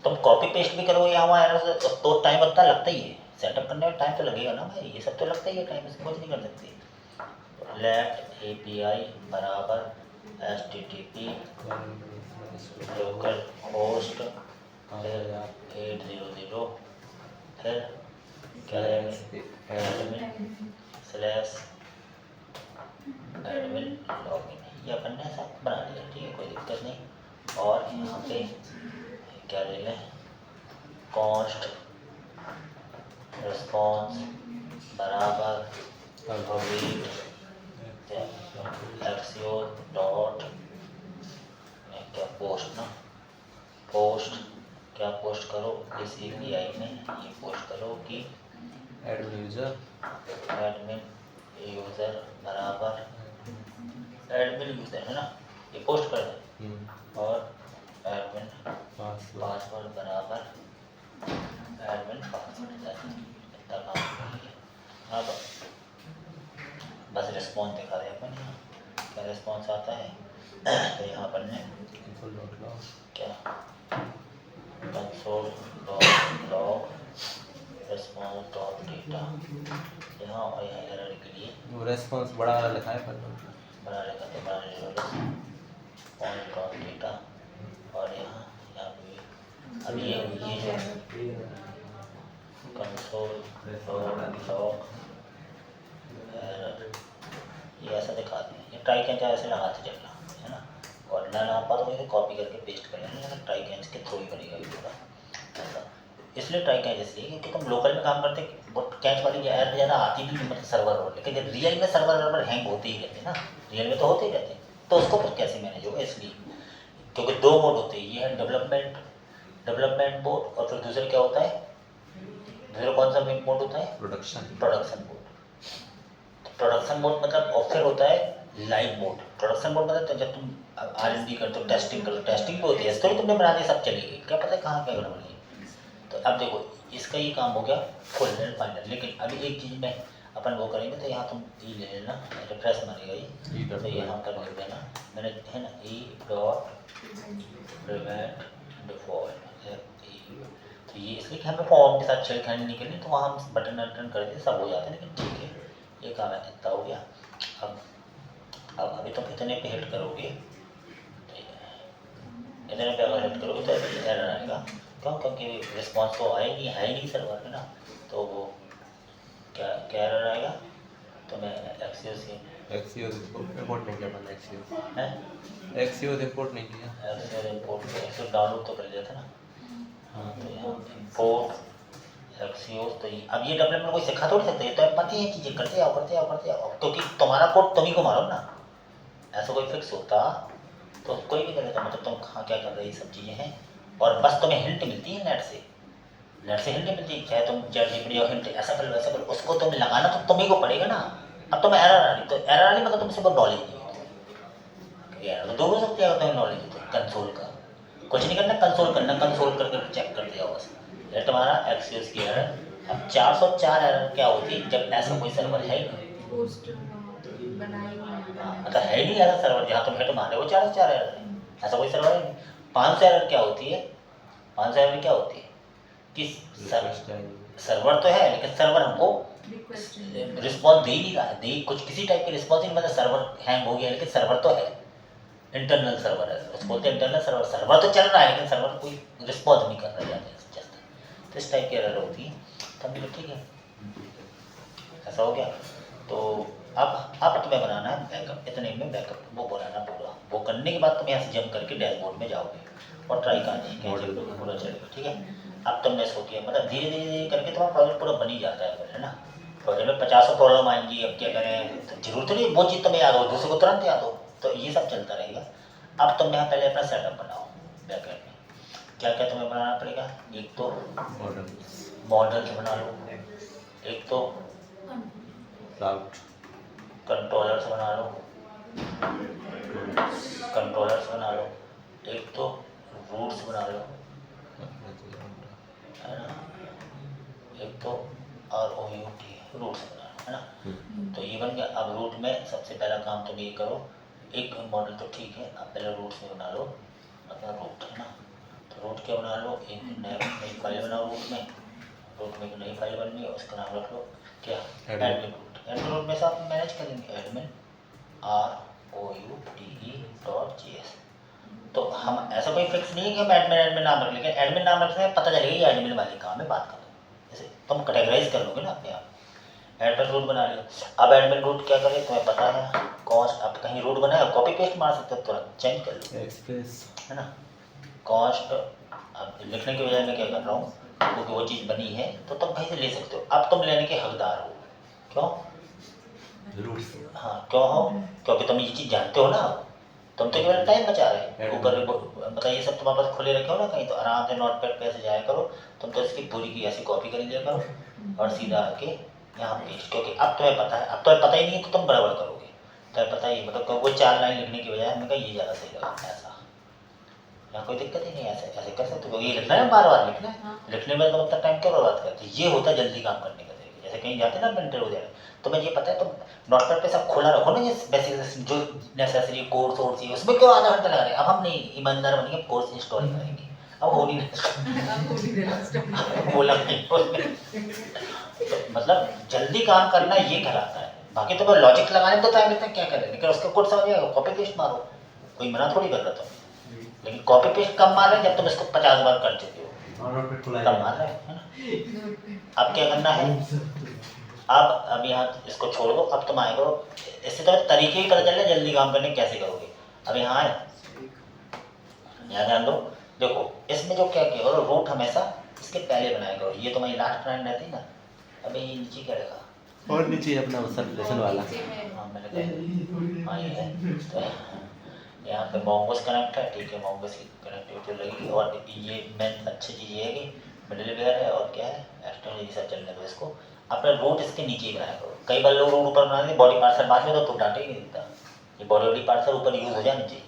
तुम कॉपी पेस्ट भी करोगे यहाँ वहाँ तो टाइम उतना लगता ही है, सेटअप करने में टाइम तो लगेगा ना भाई, ये सब तो लगता ही है टाइम, इसमें कुछ नहीं कर सकते। लेट API बराबर HTTP लोकल होस्ट 800, फिर क्या रहेंगे एडमिन लॉगिन, ये अपन ने ऐसा बना लिया, ठीक है, कोई दिक्कत नहीं। और यहाँ पे क्या ले लें, कॉस्ट रिस्पॉन्स बराबर एक्सियोस डॉट क्या पोस्ट ना, पोस्ट क्या पोस्ट करो इस API में, ये पोस्ट करो कि एडमिन यूजर एडमिन यूज़र बराबर एडमिन यूज़र है ना, ये पोस्ट कर दें और एडमिन पासवर्ड बराबर एडमिन पासवर्ड, इतना काम करिए। हाँ बस रिस्पॉन्स दिखा रहे अपन यहाँ, क्या रिस्पॉन्स आता है तो यहाँ अपन ने क्या console dot log response dot data यहाँ और यहाँ एरर के लिए वो रेस्पॉन्स बड़ा लिखा है पर बना लेगा तो बना लेगा रिस्पॉन्स डॉट डेटा और यहाँ पे अब ये जो कंसोल डॉट लॉग ये ऐसा दिखाते हैं, ये ट्राई कैंच ऐसे लगाते चलना है ना, और ना पा तो इसे कॉपी करके पेस्ट कर लेना, ट्राई कैंच के थ्रू ही बनेगा ये पूरा ऐसा। इसलिए ट्राई कैंच इसलिए क्योंकि तुम लोकल में काम करते बहुत कैंच वाली एरर ज़्यादा आती नहीं, मतलब सर्वर और, लेकिन जब रियल में सर्वर हैंग होते ही रहते हैं ना, रियल में तो होते ही रहते हैं, तो उसको फिर कैसे मैनेज होगा, इसलिए क्योंकि दो मोड होते हैं, ये है डेवलपमेंट मोड और फिर दूसरा क्या होता है, दूसरा कौन सा मोड होता है, प्रोडक्शन मोड। प्रोडक्शन मोड मतलब और फिर होता है लाइव मोड। प्रोडक्शन मोड मतलब तो जब तुम R&D करते हो, टेस्टिंग करते हो, टेस्टिंग भी होती है, स्टोरी तुमने बना दी सब चलेगी, क्या पता है कहाँ क्या गड़बड़ी है। तो अब देखो इसका ये काम हो गया फुल एंड फाइनल, लेकिन अभी एक चीज़ में अपन वो करेंगे तो यहाँ तुम ई ले लेना, रिफ्रेश मारेगा ये तो यहाँ कर देना मैंने है ना, ई डॉट प्रिवेंट डिफॉल्ट, तो ये इसलिए कि हमें फॉर्म के साथ छेड़खानी नहीं करनी, तो वहाँ हम बटन वटन कर देते सब हो जाते हैं, लेकिन ठीक है ये काम है, इतना हो गया। अब अभी तुम इतने पे हिट करोगे, इतने पे अगर हिट करोगे तो एरर आएगा, क्यों, क्योंकि रिस्पॉन्स तो है ही नहीं सर्वर में ना, तो वो क्या क्या एरर आएगा, तो मैं एक्सियोस इंपोर्ट नहीं किया मैंने, है एक्सियोस इंपोर्ट नहीं किया, एक्सियोस डाउनलोड तो कर लिया था ना, हाँ तो यहाँ इंपोर्ट एक्सियोस, तो अब ये डेवलपमेंट कोई सिखा थोड़ी सकते हैं, तो पता ही चीज़ें करते आओ, क्योंकि तुम्हारा कोड तुम ही को मारो ना, ऐसा कोई फिक्स होता तो कोई भी कर लेता, मतलब तुम कहाँ क्या कर रहे ये सब चीज़ें हैं, और बस तुम्हें हिंट मिलती है नेट से हिंट मिलती है, चाहे तुम ChatGPT और हिंट ऐसा कर लो वैसा कर लो, उसको तुम्हें लगाना तो तुम्ही को पड़ेगा ना। अब तुम्हें एरर आ रही, तो एरर आ रही मतलब तुमसे बहुत नॉलेज नहीं है, तो दो हो सकते हैं तुम्हें नॉलेज है कंसोल का, कुछ नहीं करना, कंसोल करना, कंसोल करके चेक कर दिया बस, ये तुम्हारा एक्सियोस की एरर। अब 404 एरर क्या होती है जब ऐसा कोई सर्वर है ही नहीं, मतलब है ही नहीं ऐसा सर्वर जहाँ तुम हिट मार रहे हो, 404 एरर है, ऐसा कोई सर्वर है नहीं। 500 एरर क्या होती है, 500 एरर क्या होती है कि सर्वर तो है लेकिन सर्वर हमको रिस्पॉन्स दे ही नहीं रहा है, दे कुछ किसी टाइप के रिस्पॉन्स नहीं, मतलब सर्वर हैंग हो गया लेकिन सर्वर तो है, इंटरनल सर्वर है उसको बोलते हैं, इंटरनल सर्वर तो चल रहा है लेकिन सर्वर कोई रिस्पॉन्स नहीं कर रहा है, तो इस टाइप की एरर होती है। तो हमने कहा ठीक है ऐसा हो गया, तो अब तुम्हें बनाना है बैकअप, इतने में बैकअप वो बनाना पूरा, वो करने के बाद तुम यहाँ से जंप करके डैशबोर्ड में जाओगे और ट्राई करना पूरा चलेगा, ठीक है। अब तुमने सोचिए मतलब धीरे धीरे करके तुम्हारा प्रोजेक्ट पूरा बन ही जाता है, है ना। प्रोजेक्ट में 50 प्रॉब्लम आएंगी, अब क्या करें, तो जरूरत नहीं वो चीज़ तुम्हें याद हो दूसरे को तुरंत याद हो, तो ये सब चलता रहेगा। अब तुम यहाँ पहले अपना सेटअप बनाओ बैकएंड में, क्या क्या तुम्हें बनाना पड़ेगा, एक तो मॉडल्स बना लो, एक तो कंट्रोलर्स बना लो, एक तो रूट्स बना लो, है ना, एक तो ROUT रूट्स बना लो, है ना। तो ये बन गया। अब रूट में सबसे पहला काम तुम ये करो, एक मॉडल तो ठीक है, अब पहले रूट्स में बना लो अपना रूट, है ना। तो रूट क्या बना लो, एक नई फाइल बनाओ रूट में एक नई फाइल बननी है, उसका नाम रख लो क्या, एडमिन रूट। एडमिन रूट में से आप मैनेज करेंगे एडमिन ROUTE.js। तो हम ऐसा कोई फिक्स नहीं है कि हम एडमिन नाम रख, लेकिन एडमिन नाम रखने में पता चलेगा ये एडमिन वाले काम में बात करें, जैसे तुम कैटेगराइज कर लोगे ना अपने आप। एडमिन रूट बना लिया, अब एडमिन रूट क्या करें तुम्हें पता है, कॉस्ट, अब कहीं रूट बनाया कॉपी पेस्ट मार सकते हो, तुरंत चेंज कर लो एक्सप्रेस, है ना। कॉस्ट अब लिखने की बजाय मैं क्या कर रहा हूँ, क्योंकि वो चीज़ बनी है तो तुम कहीं से ले सकते हो, अब तुम लेने के हकदार हो, क्यों, रूट्स, हाँ क्यों हो, क्योंकि तुम ये चीज़ जानते हो ना, तुम तो केवल टाइम बचा रहे हो। Admin. ऊपर मतलब ये सब तुम्हारे पास खुले रखे हो ना कहीं, तो आराम से नोटपैड पे ऐसे जाया करो, तुम तो इसकी पूरी की ऐसी कॉपी कर लिया करो और सीधा आके यहाँ पेस्ट, क्योंकि अब तुम्हें पता है, अब तुम्हें पता ही नहीं है तो तुम बराबर करोगे। तुम्हें पता ही मतलब वो 4 लाइन लिखने की बजाय हमें कहा ये ज़्यादा सही लगा ऐसा, यहाँ कोई दिक्कत ही नहीं है, ऐसे ऐसे कर सकते हो। ये लिखना है बार बार लिखना है, हाँ। लिखने में तो मतलब टाइम क्यों बर्बाद करते, ये होता है जल्दी काम करने का तरीका। जैसे कहीं जाते हैं ना प्रिंटर वगैरह, तुम्हें ये पता है तुम नोटपैड पे सब खुला रखो ना, ये बेसिक जो नेसेसरी कोर्स वोर्स है उसमें क्यों आधा घंटा लगा रहे हैं। अब हम नहीं ईमानदार बनेंगे, कोर्स इंस्टॉल करेंगे, अब हो नहीं बोला नहीं तो मतलब जल्दी काम करना ये कहलाता है। बाकी तो लॉजिक लगाने में तो टाइम लगता है, क्या करें, लेकिन उसका कोड समझ आएगा, कॉपी पेस्ट मारो, कोई मना थोड़ी कर रहा था। लेकिन कॉपी पेस्ट कब मार रहे हैं, जब तुम इसको 50 बार कर चुके हो तब मार रहे हैं ना। अब क्या करना है, अब यहाँ इसको छोड़ दो, अब तुम आए करो, इससे तो तरीके ही पता चल रहे जल्दी काम करने कैसे करोगे। अब यहाँ आए, यहाँ ध्यान दो, देखो इसमें जो क्या किया करो, रूट हमेशा इसके पहले बनाया करो, ये तुम्हारी लास्ट लाइन रहती ना। अबे ये नीचे क्या रखा, और नीचे अपना सर्कुलेशन वाला। हाँ मैंने कहा हाँ ये है, तो यहाँ पे मोंगोस कनेक्ट है, ठीक है, मोंगोस की कनेक्टिविटी लगेगी। और ये मेन अच्छी चीज़ ये है कि मिडिल वेयर है और क्या है एक्सटर्नल, ये सब चलने दो इसको। अपना रूट इसके नीचे ही बनाया करो, कई बार लोग रूट ऊपर बना देंगे, बॉडी पार्सल बाद में, तो तुम डाटा ही नहीं दिखता, ये बॉडी पार्सल ऊपर यूज़ हो जानी चाहिए,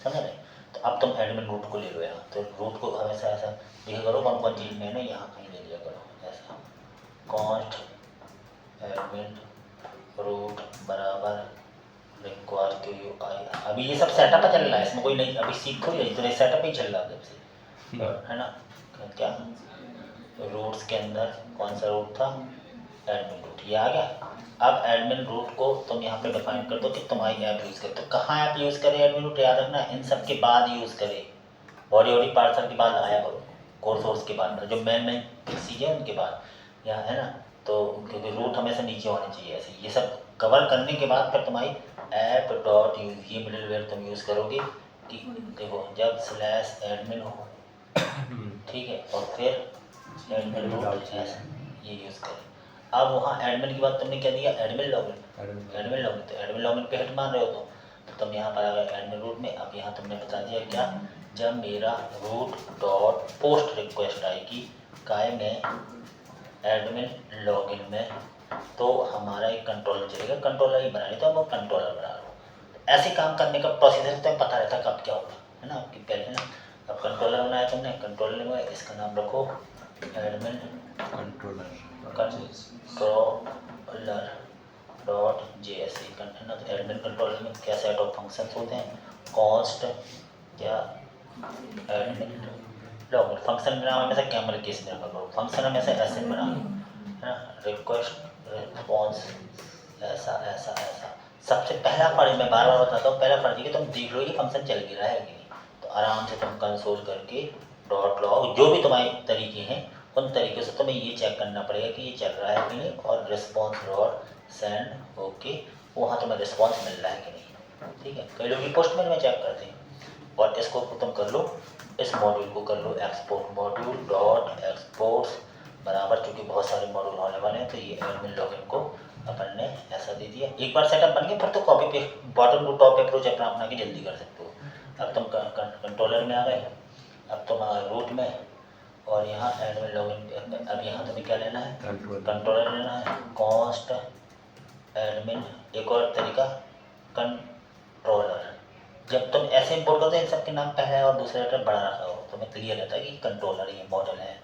समझ रहे। तो अब तुम एडमिन रूट को ले लो यहाँ, तो रूट को हमेशा ऐसा लिखा करो, कौन कौन चीज़ में है ना, यहाँ कहीं ले लिया करो ऐसा, कॉन्स्ट एडमिन रूट बराबर रिक्वायर टू यू आई। अभी ये सब सेटअप चल रहा है, इसमें कोई नहीं अभी सीख थोड़ी है, तो ये सेटअप ही चल रहा है जब से, है ना। क्या रूट्स के अंदर कौन सा रूट था, एडमिन रूट, ये आ गया। अब एडमिन रूट को तुम यहाँ पे डिफाइन कर दो कि तुम्हारी ऐप यूज़ करे, तो कहाँ ऐप यूज़ करे एडमिन रूट, याद रखना इन सब के बाद यूज़ करे, बॉडी पार्सल के बाद आया करो, कोर्स वोर्स के बाद, जो मेन चीज़ें हैं उनके बाद यहाँ, है ना। तो क्योंकि रूट हमेशा नीचे होने चाहिए ऐसे, ये सब कवर करने के बाद फिर तुम्हारी ऐप डॉट यूज, ये मिडिल वेयर तुम यूज़ करोगे कि देखो जब स्लैश एडमिन हो, ठीक है, और फिर एडमिन रूट ये यूज़ करें। अब वहाँ एडमिन के बाद तुमने क्या दिया, एडमिन लॉगिन, एडमिन लॉगिन, तो एडमिन लॉगिन पे हिट मान रहे हो तो तुम यहाँ पर आ गए एडमिन रूट में। अब यहाँ तुमने बता दिया क्या, जब मेरा रूट डॉट पोस्ट रिक्वेस्ट आएगी काय में एडमिन लॉगिन में, तो हमारा एक कंट्रोलर चलेगा, कंट्रोलर ही बना रही, तो अब वो कंट्रोलर बना लो। ऐसे काम करने का प्रोसीजर तो पता रहता है कब क्या होगा, है ना, आपकी पहले ना। अब कंट्रोलर बनाया तुमने, कंट्रोलर में इसका नाम रखो एडमिन कंट्रोलर डॉट जेएसई, ना। तो एडमिन कंट्रोलर में क्या सेट ऑफ फंक्शंस होते हैं, कॉस्ट क्या एडमिन लॉगिन, फंक्शन का नाम हमेशा कैमरे केस में रखा करो, फंक्शन हमेशा ऐसे बना लो, है ना। रिक्वेस्ट रिस्पॉन्स ऐसा ऐसा ऐसा। सबसे पहला फर्ज मैं बार बार बताता हूँ, पहला फर्ज है कि तुम देख लो ये फंक्शन चल भी रहा है कि नहीं। तो आराम से तुम कंसोल करके डॉट लॉग, जो भी तुम्हारे तरीके हैं उन तरीके से तुम्हें ये चेक करना पड़ेगा कि ये चल रहा है कि नहीं, और रिस्पॉन्स डॉट सेंड ओके, वहाँ तुम्हें रिस्पॉन्स मिल रहा है कि नहीं, ठीक है। कई लोग पोस्टमैन में चेक करते हैं। और इसको तुम कर लो, इस मॉड्यूल को कर लो एक्सपोर्ट मॉड्यूल डॉट एक्सपोर्ट्स बराबर, चूँकि बहुत सारे मॉड्यूल होने वाले हैं, तो ये एडमिन लॉगिन को अपन ने ऐसा दे दिया। एक बार सेटअप बन गया फिर तो copy paste bottom to top approach अपना के जल्दी कर सकते हो। अब तुम कंट्रोलर में आ गए, अब तुम आ गए रूट में, और यहाँ एडमिन लॉगिन। अब यहाँ तुम्हें क्या लेना है, कंट्रोलर लेना है, कॉस्ट एडमिन। एक और तरीका कंट्रोलर, जब तुम ऐसे इंपोर्ट करते हो इन सबके नाम पहले और दूसरे लेटर बड़ा रखा हो, तो तुम्हें क्लियर रहता है कि कंट्रोलर ये मॉडल है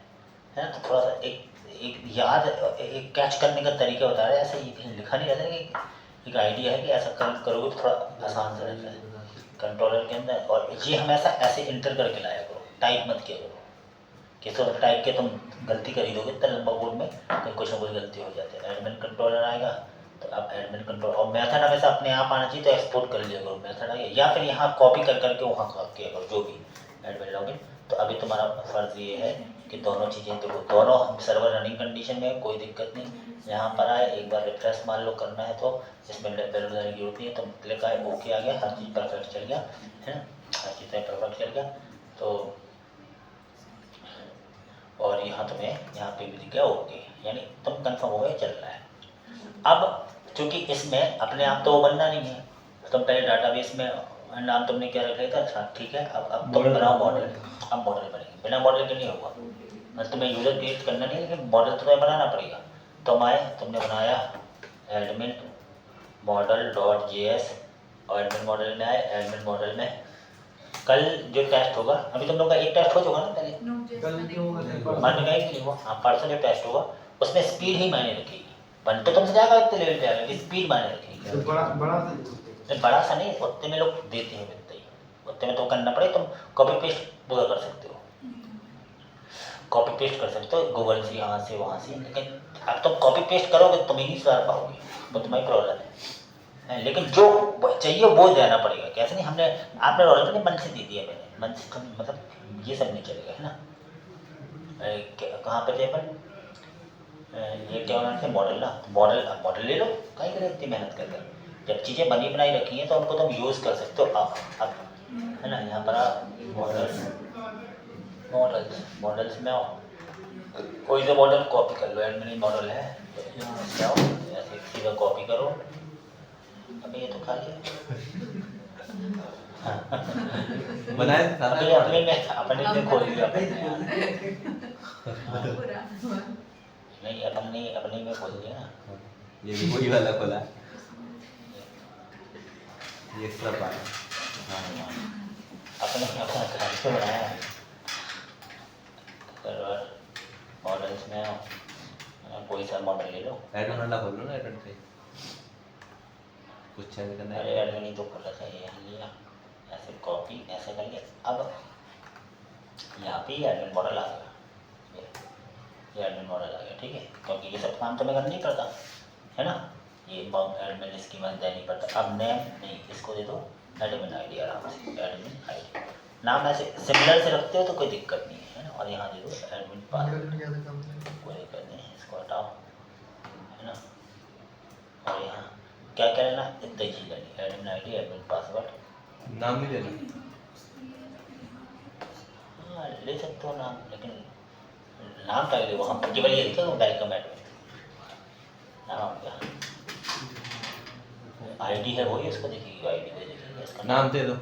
ना। तो थोड़ा सा एक याद, एक कैच करने का तरीका बता रहा है, ऐसे ये कहीं लिखा नहीं रहता कि एक आइडिया है कि ऐसा करोगे तो थोड़ा आसान से रहता है कंट्रोलर के अंदर। और ये हमेशा ऐसे इंटर करके लाया करो, टाइप मत किया करो, कि तो टाइप के तुम गलती कर ही दोगे इतना लंबा कोड में, कहीं कुछ ना कुछ गलती हो जाती है। एडमिन कंट्रोलर आएगा, तो अब एडमिन कंट्रोल और मेथड हमेशा अपने आप आना चाहिए, तो एक्सपोर्ट कर लिया करो मेथड आ गया, या फिर यहाँ कॉपी कर करके वहाँ किया करो जो भी एडमिन लॉगिन। तो अभी तुम्हारा फर्ज ये है कि दोनों चीज़ें देखो, दोनों सर्वर रनिंग कंडीशन में, कोई दिक्कत नहीं। यहाँ पर आए, एक बार रिफ्रेश मान लो करना है तो इसमें बेल बजाने की जरूरत नहीं है, तुम क्लिक आए, ओके आ गया, हर चीज़ परफेक्ट चल गया, है ना, हर चीज़ परफेक्ट चल गया। तो और यहाँ तुम्हें यहाँ पे भी दिख गया ओके, यानी तुम कंफर्म हो गए चल रहा है। अब चूँकि इसमें अपने आप तो वो बनना नहीं है, तुम पहले डाटाबेस में नाम तुमने क्या रख लिया था? अच्छा ठीक है, अब तुम बनाओ मॉडल। अब मॉडल बनेगी, बिना मॉडल के नहीं होगा। मतलब तुम्हें यूज़र क्रिएट करना नहीं है, लेकिन मॉडल तो तुम्हें बनाना पड़ेगा। तुम आए, तुमने बनाया एडमिन मॉडल डॉट JS और एडमिन मॉडल में आए। एडमिन मॉडल में कल जो टेस्ट होगा, अभी तुम लोग का एक टेस्ट हो चुका ना पहले, कल क्यों होगा? मान में कि नहीं हुआ? हाँ, परसों जो टेस्ट होगा उसमें स्पीड ही मायने रखेगी। बन तो तुमसे जाएगा इतने लेवल पे आएगा, स्पीड मायने रखेगी। तो बड़ा बड़ा नहीं, बड़ा सा नहीं, उतने में लोग देते हैं इतना ही, उतने में तो करना पड़े। तुम कॉपी पेस्ट पूरा कर सकते हो, कॉपी पेस्ट कर सकते हो गूगल से, यहाँ से वहाँ से, लेकिन अब तुम कॉपी पेस्ट करोगे तुम ही नहीं सुधार पाओगे, वो तुम्हारी प्रॉब्लम है। लेकिन जो चाहिए वो देना पड़ेगा। कैसे नहीं, हमने आपने रोल नहीं मन से दे दिया, मैंने मन से मतलब ये सब नहीं चलेगा, है ना। कहाँ पे थे अपन? ये क्या होना चाहिए? मॉडल ना, मॉडल ले लो, कहीं करें इतनी मेहनत करके। जब चीज़ें बनी बनाई रखी हैं तो उनको तुम यूज़ कर सकते हो। अब है ना, यहाँ पर मॉडल्स में आओ, कोई सा मॉडल कॉपी कर लो। एडमिन मॉडल है, यहाँ से आओ, ऐसे सीधा कॉपी करो। अबे ये तो खाली है। बनाए थे सारा अपने में खोल दिया नहीं, अपने में खोल दिया ना। ये भी वही वाला खोला, ये सब आया। अपना घर से बनाया है। मॉडल्स में कोई सा मॉडल ले लो। एडमिन वाला खोल लो ना, एडमिन से कुछ चेंज करना अरे है। एडमिन ही तो खोला था, ये लिया, ऐसे कॉपी ऐसे कर लिया। अब यहाँ पे एडमिन मॉडल आ गया, ये एडमिन मॉडल आ गया, ठीक है, क्योंकि ये सब काम तो मैं करना नहीं पड़ता, है ना। ये एडमिन स्कीमा देना नहीं पड़ता। अब नेम नहीं, इसको दे दो एडमिन आईडी, आराम से एडमिन आईडी। नाम ऐसे सिमिलर से रखते हो तो कोई दिक्कत नहीं है ना। और यहाँ दे दो एडमिन पासवर्ड, कोई दिक्कत नहीं है, इसको हटाओ, है ना। और यहाँ क्या क्या लेना, इतना ही चीज़ लेनी, एडमिन आईडी, एडमिन पासवर्ड। नाम नहीं देना, हाँ ले सकते हो नाम, लेकिन नाम का ले, वहाँ केवल ये लिखो वेलकम एडमिन, नाम आ गया। आईडी है वही, उसको देखिए आईडी दे दीजिए, इसका नाम दे दो,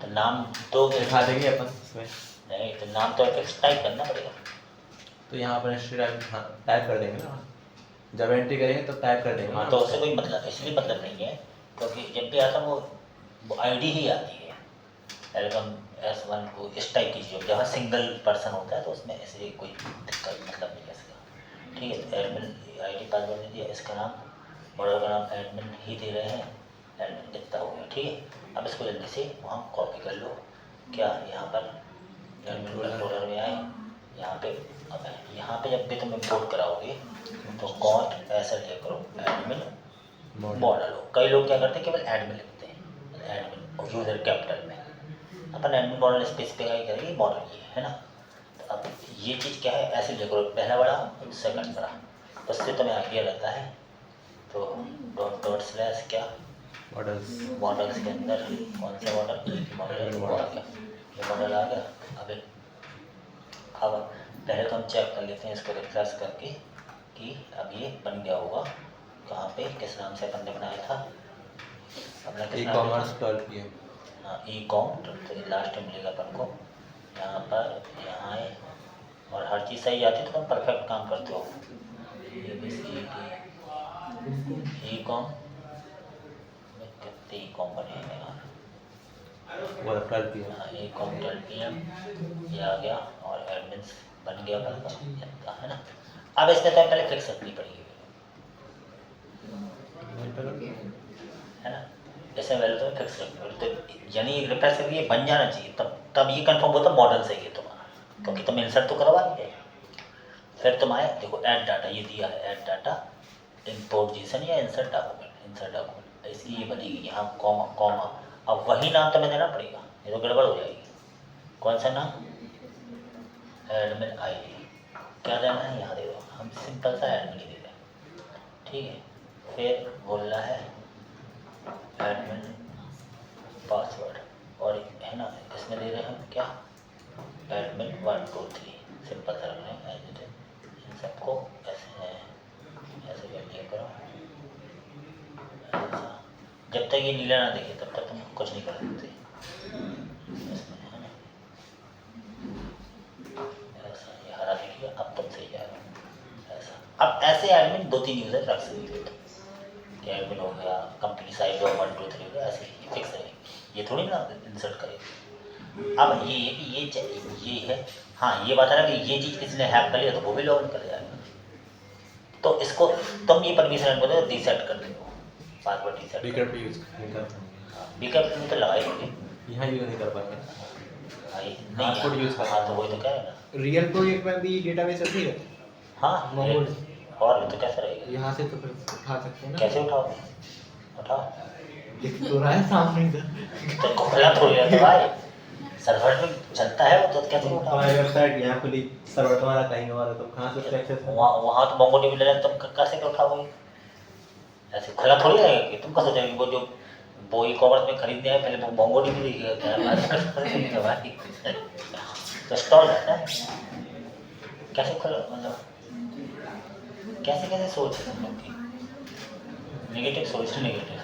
तो नाम दो दिखा देंगे अपन इसमें। नहीं, तो नाम तो फिक्स टाइप करना पड़ेगा। तो यहाँ पर हिस्ट्री टाइप कर देंगे ना, जब एंट्री करेंगे तो टाइप कर देंगे। हाँ, तो उससे कोई मतलब, इसलिए मतलब नहीं है, क्योंकि जब भी आता वो आईडी ही आती है। वेलकम S1 को इस टाइप की चीज़, जहाँ सिंगल पर्सन होता है तो उसमें ऐसे कोई दिक्कत मतलब नहीं है इसका, ठीक है। तो एडमिन आईडी पासवर्ड दे दिया, इसका नाम मॉडल का नाम एडमिन ही दे रहे हैं, एडमिन कितना हो गया, ठीक है। अब इसको जल्दी से वहाँ कॉपी कर लो। क्या यहाँ पर एडमिन कंट्रोलर में आए, यहाँ पे, अब यहाँ पे जब भी तुम इम्पोर्ट कराओगे तो कॉन्ट ऐसा लिया करो एडमिन मॉडल हो। कई लोग क्या करते हैं, केवल एडमिन लिखते हैं, एडमिन यूज़र कैपिटल में। अपन एडमिन मॉडल स्पेसिफाई करेंगे मॉडल ये, है ना। तो अब ये चीज़ क्या है, ऐसे लिया करो, पहला बड़ा सेकंड बड़ा, उससे तुम्हें आइडिया रहता है। तो डॉट डॉट स्लैश क्या, मॉडल्स के अंदर कौन सा मॉडल, मॉडल वो आ गया, ये मॉडल आ गया। अब पहले तो हम चेक कर लेते हैं इसको रिफ्रेश करके कि अब ये बन गया होगा। कहाँ पे, किस नाम से अपन ने बनाया था, अपना किस नाम ई-कॉमर्स 12 PM। हाँ, ई-कॉम, तो लास्ट में मिलेगा अपन को। यहाँ पर यहाँ आए और हर चीज़ सही आती है तो तुम परफेक्ट काम करते हो। ये बस ई-कॉम कितने ई-कॉम बने हैं यार, वो 12 PM। हाँ, ई-कॉम 12 PM ये आ गया और एडमिन्स बन गया अपन का, है ना। अब इसमें तो पहले फिक्स रखनी पड़ेगी, है ना। जैसे वैल्यू तो फिक्स रखनी पड़ेगी, तो यानी रिफ्रेश करके ये बन जाना चाहिए, तब ये कंफर्म होता मॉडल सही है तुम्हारा, क्योंकि तुम इंसर्ट तो करवा नहीं रहे। फिर तुम आए, देखो ऐड डाटा ये दिया है, ऐड डाटा इम्पोर्ट जीसन या इंसर्ट डॉक्यूमेंट, इसकी ये बनेगी यहाँ कॉमा कॉमा। अब वही नाम तुम्हें देना पड़ेगा, ये तो गड़बड़ हो जाएगी। कौन सा नाम, एडमिन आईडी, क्या देना है यहाँ दे दो, हम सिंपल सा एडमिन ही दे दें, ठीक है। फिर बोलना है एडमिन पासवर्ड, और है ना इसमें दे रहे हैं हम क्या, एडमिन 1 2 3, सिंपल सा रख रहे हैं। इन सबको ऐसे ऐसे कर लिया करो, ऐसा। जब तक ये नीला ना दिखे तब तक तुम कुछ नहीं कर सकते इसमें, है ना। ऐसा ये हरा देखिए, अब तब सही जा रहा है ऐसा। अब ऐसे एडमिन 2-3 यूज़र रख सकते हो कि एडमिन हो गया, कंपनी साइड हो 1 2 3 हो गया, ऐसे ही फिक्स रहेगी, ये थोड़ी ना इंसर्ट करेगी। अब ये है कि ये है, हाँ ये बात है ना कि ये चीज़ किसी ने हैक कर लिया तो वो भी लॉगिन कर जाएगा। तो इसको तुम ये परमिशन बोलो रीसेट कर दो, पासवर्ड रीसेट। बीकअप यूज नहीं कर पाएंगे, बीकअप में तो लगा ही होगी। यहाँ यूज नहीं कर पाएंगे। हाँ ये Hardcode use कर हाँ तो वही तो कह रहे हैं ना। रियल प्रोजेक्ट में भी डेटाबेस ऐसे ही रहता है। हाँ मामूल। और भी तो कैसे रहेगा, यहाँ से तो फिर उठा सकते हैं ना। कैसे उठाओ, उठाओ दिख तो रहा है सामने इधर। तो खुला थोड़ी रहता है भाई, सर्वर में चलता है वो, तो कैसे उठाओ। हमारी वेबसाइट यहाँ खुली, सर्वर तुम्हारा कहीं हमारा, तुम कहाँ से उसको एक्सेस करोगे? वहाँ तो मोंगोडीबी ले रहे हैं, तुम कैसे कर उठाओगे, ऐसे खुला थोड़ी रहेगा कि तुम कैसे सोचोगे वो जो वो ई कॉमर्स में खरीदने आए पहले वो मोंगोडीबी देखेगा क्या है भाई, तो स्टॉल है ना, कैसे खुला, मतलब कैसे कैसे सोच है तुम लोग की, नेगेटिव सोच है, नेगेटिव।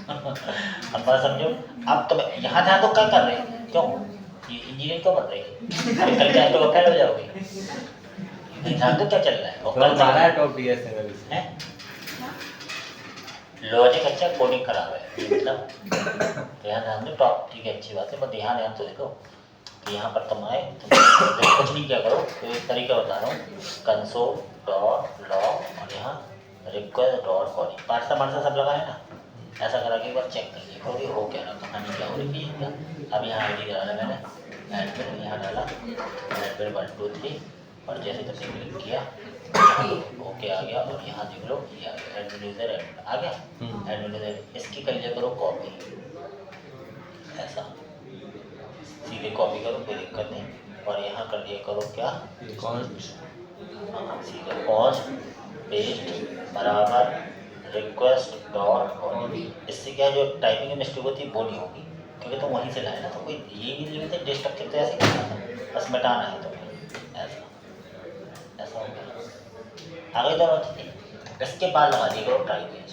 अब बात समझो, अब तो यहाँ ध्यान तो क्या कर रहे हैं, क्यों ये इंजीनियर क्यों बन रहे हैं, अरे कल क्या तो फेल हो जाओगे, ध्यान तो क्या चल रहा है, और तो कल हमारा है टॉप डीएस है लॉजिक अच्छा, कोडिंग खराब है, मतलब ध्यान ध्यान दो, टॉप ठीक है अच्छी बात है, पर ध्यान ध्यान तो देखो कि यहाँ पर तुम आए तो कुछ नहीं क्या करो, तो एक तरीका बता रहा हूँ, कंसोल डॉट लॉग और यहाँ request dot calling Parsa Marsa सब लगाए ना, ऐसा करा के एक बार चेक कर लिया और ये हो क्या रहा, कहानी क्या हो रही है। अब यहाँ आई डी डाला मैंने, एडमिन यहाँ डाला, एडमिन 1 2 3 और जैसे तुमने क्लिक किया ओके आ गया, और यहाँ देख लो ये आ गया, एडमिन यूजर एडमिन आ गया, एडमिन यूजर इसकी कर लिया करो कॉपी, ऐसा सीधे कॉपी करो कोई दिक्कत नहीं, और यहाँ कर लिया करो क्या, सीधे कॉस्ट पेस्ट बराबर रिक्वेस्ट डॉट कॉलिंग, इससे क्या जो टाइपिंग में मिस्टेक होती है वो नहीं होगी, क्योंकि तुम वहीं से लाए ना, तो कोई ये भी लिमिट है डिस्ट्रक्टिव तो ऐसे करना था, बस मिटाना है तुम्हें, ऐसा ऐसा हो गया। आगे दोनों चीज़ें इसके बाद लगा दिए करो ट्राई कैच,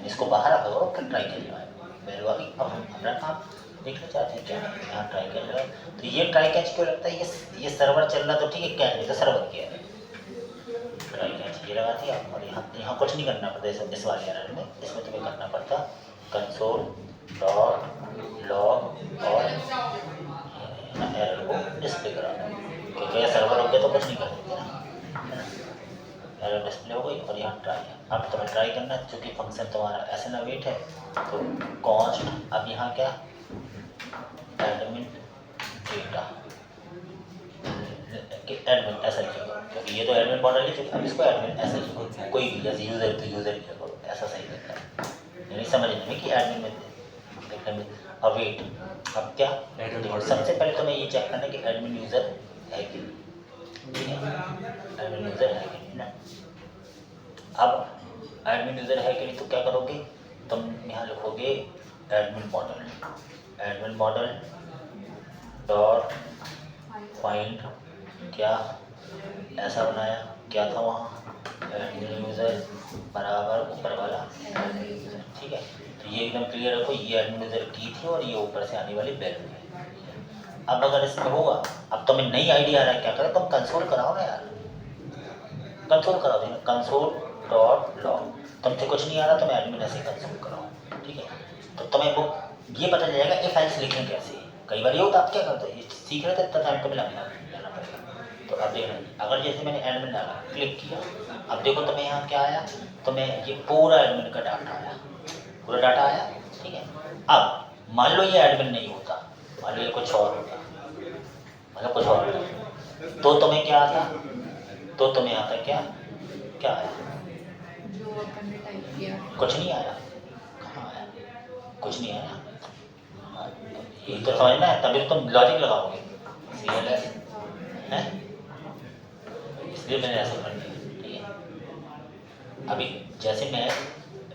इसको बाहर रखा करो फिर ट्राई कैच लगाए, मेरे अभी अब हम अपना काम देखना चाहते हैं क्या है, यहाँ ट्राई कैच लगा, तो ये ट्राई कैच क्यों लगता है, ये सर्वर चल रहा तो ठीक है, कैच नहीं तो सर्वर किया है, ट्राई कैच ये लगा दिया, और यहाँ कुछ नहीं करना पड़ता इस वाले एरर में, इसमें तुम्हें करना पड़ता कंसोल डॉट लॉग और एरर को डिस्प्ले कराना, क्योंकि यह सर्वर हो गया तो कुछ नहीं कर सकते ना, एरर डिस्प्ले हो गई, और यहाँ ट्राई है, अब तुम्हें ट्राई करना है, चूँकि फंक्शन तुम्हारा ऐसे ना वेट है तो कॉस्ट, अब यहाँ क्या एडमिन डेटा कि एडमिन ऐसा लिखेगा, क्योंकि ये तो एडमिन मॉडल है, अब इसको एडमिन ऐसा लिखो, कोई भी जैसे यूज़र तो यूज़र लिखा करो, ऐसा सही रहता है, यानी समझने में कि एडमिन में लिखने में। अब वेट, अब क्या देखो, सबसे पहले तुम्हें ये चेक करना है कि एडमिन यूज़र है कि ठीक है, एडमिन यूज़र है कि नहीं ना। अब एडमिन यूज़र है कि नहीं तो क्या करोगे, तुम यहाँ लिखोगे एडमिन मॉडल डॉट फाइंड क्या ऐसा बनाया, क्या था वहाँ एडमिन यूज़र बराबर ऊपर वाला एडमिन यूज़र, ठीक है, तो ये एकदम क्लियर रखो, ये एडमिन यूज़र की थी और ये ऊपर से आने वाली वैल्यू है। अब अगर इसमें होगा, अब तुम्हें नई आईडी आ रहा है, क्या करें तुम कंसोल कराओ ना यार, कंसोल करा देना, कंसोल डॉट लॉग, तुमसे कुछ नहीं आ रहा, तुम एडमिन ऐसे कंसोल कराओ, ठीक है, तो तुम्हें वो ये पता चल जाएगा ये फाइल्स लिखने कैसे, कई बार ये होता आप क्या करते हो, ये सीख रहे थे इतना टाइम तुम्हें लेना पड़ेगा, तो अब देखना, अगर जैसे मैंने एडमिन डाला क्लिक किया, अब देखो तुम्हें यहाँ क्या आया, तुम्हें ये पूरा एडमिन का डाटा आया, पूरा डाटा आया, ठीक है। अब मान लो ये एडमिन नहीं होता, मान लो ये कुछ और होता, मतलब कुछ और होता, तो तुम्हें क्या आता, तो तुम्हें यहाँ पर क्या क्या आया, जो अपन ने टाइप किया कुछ नहीं आया, कहाँ आया, कुछ नहीं आया, ये तो समझना है, तभी तो तुम लॉजिक लगाओगे, CLS है, इसलिए मैंने ऐसे कर दिया, ठीक है। अभी जैसे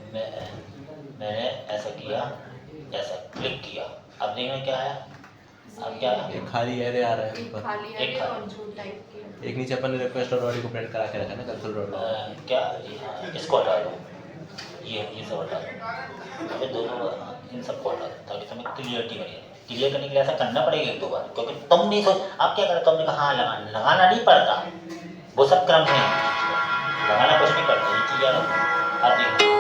मैंने ऐसा किया, ऐसा क्लिक किया, अब देखना क्या आया, अब क्या आया, एक खाली एरे आ रहा है एक ऊपर, खाली एक है खाली। और जो टाइप किया एक नीचे अपन ने रिक्वेस्ट और बॉडी को प्रिंट करा के रखा है ना, कंसोल डॉट लॉग, क्या इसको हटा दो, ये सब हटा दो, अभी दोनों इन सबको हटा दो ताकि तुम्हें क्लियरिटी बनी रहे। क्लियर करने के लिए ऐसा करना पड़ेगा एक दो बार, क्योंकि तुम नहीं सोच, आप क्या करें, तुमने कहा हाँ लगाना नहीं पड़ता, वो सब क्रम है, लगाना कुछ नहीं पड़ता, ये क्लियर है आप देखो।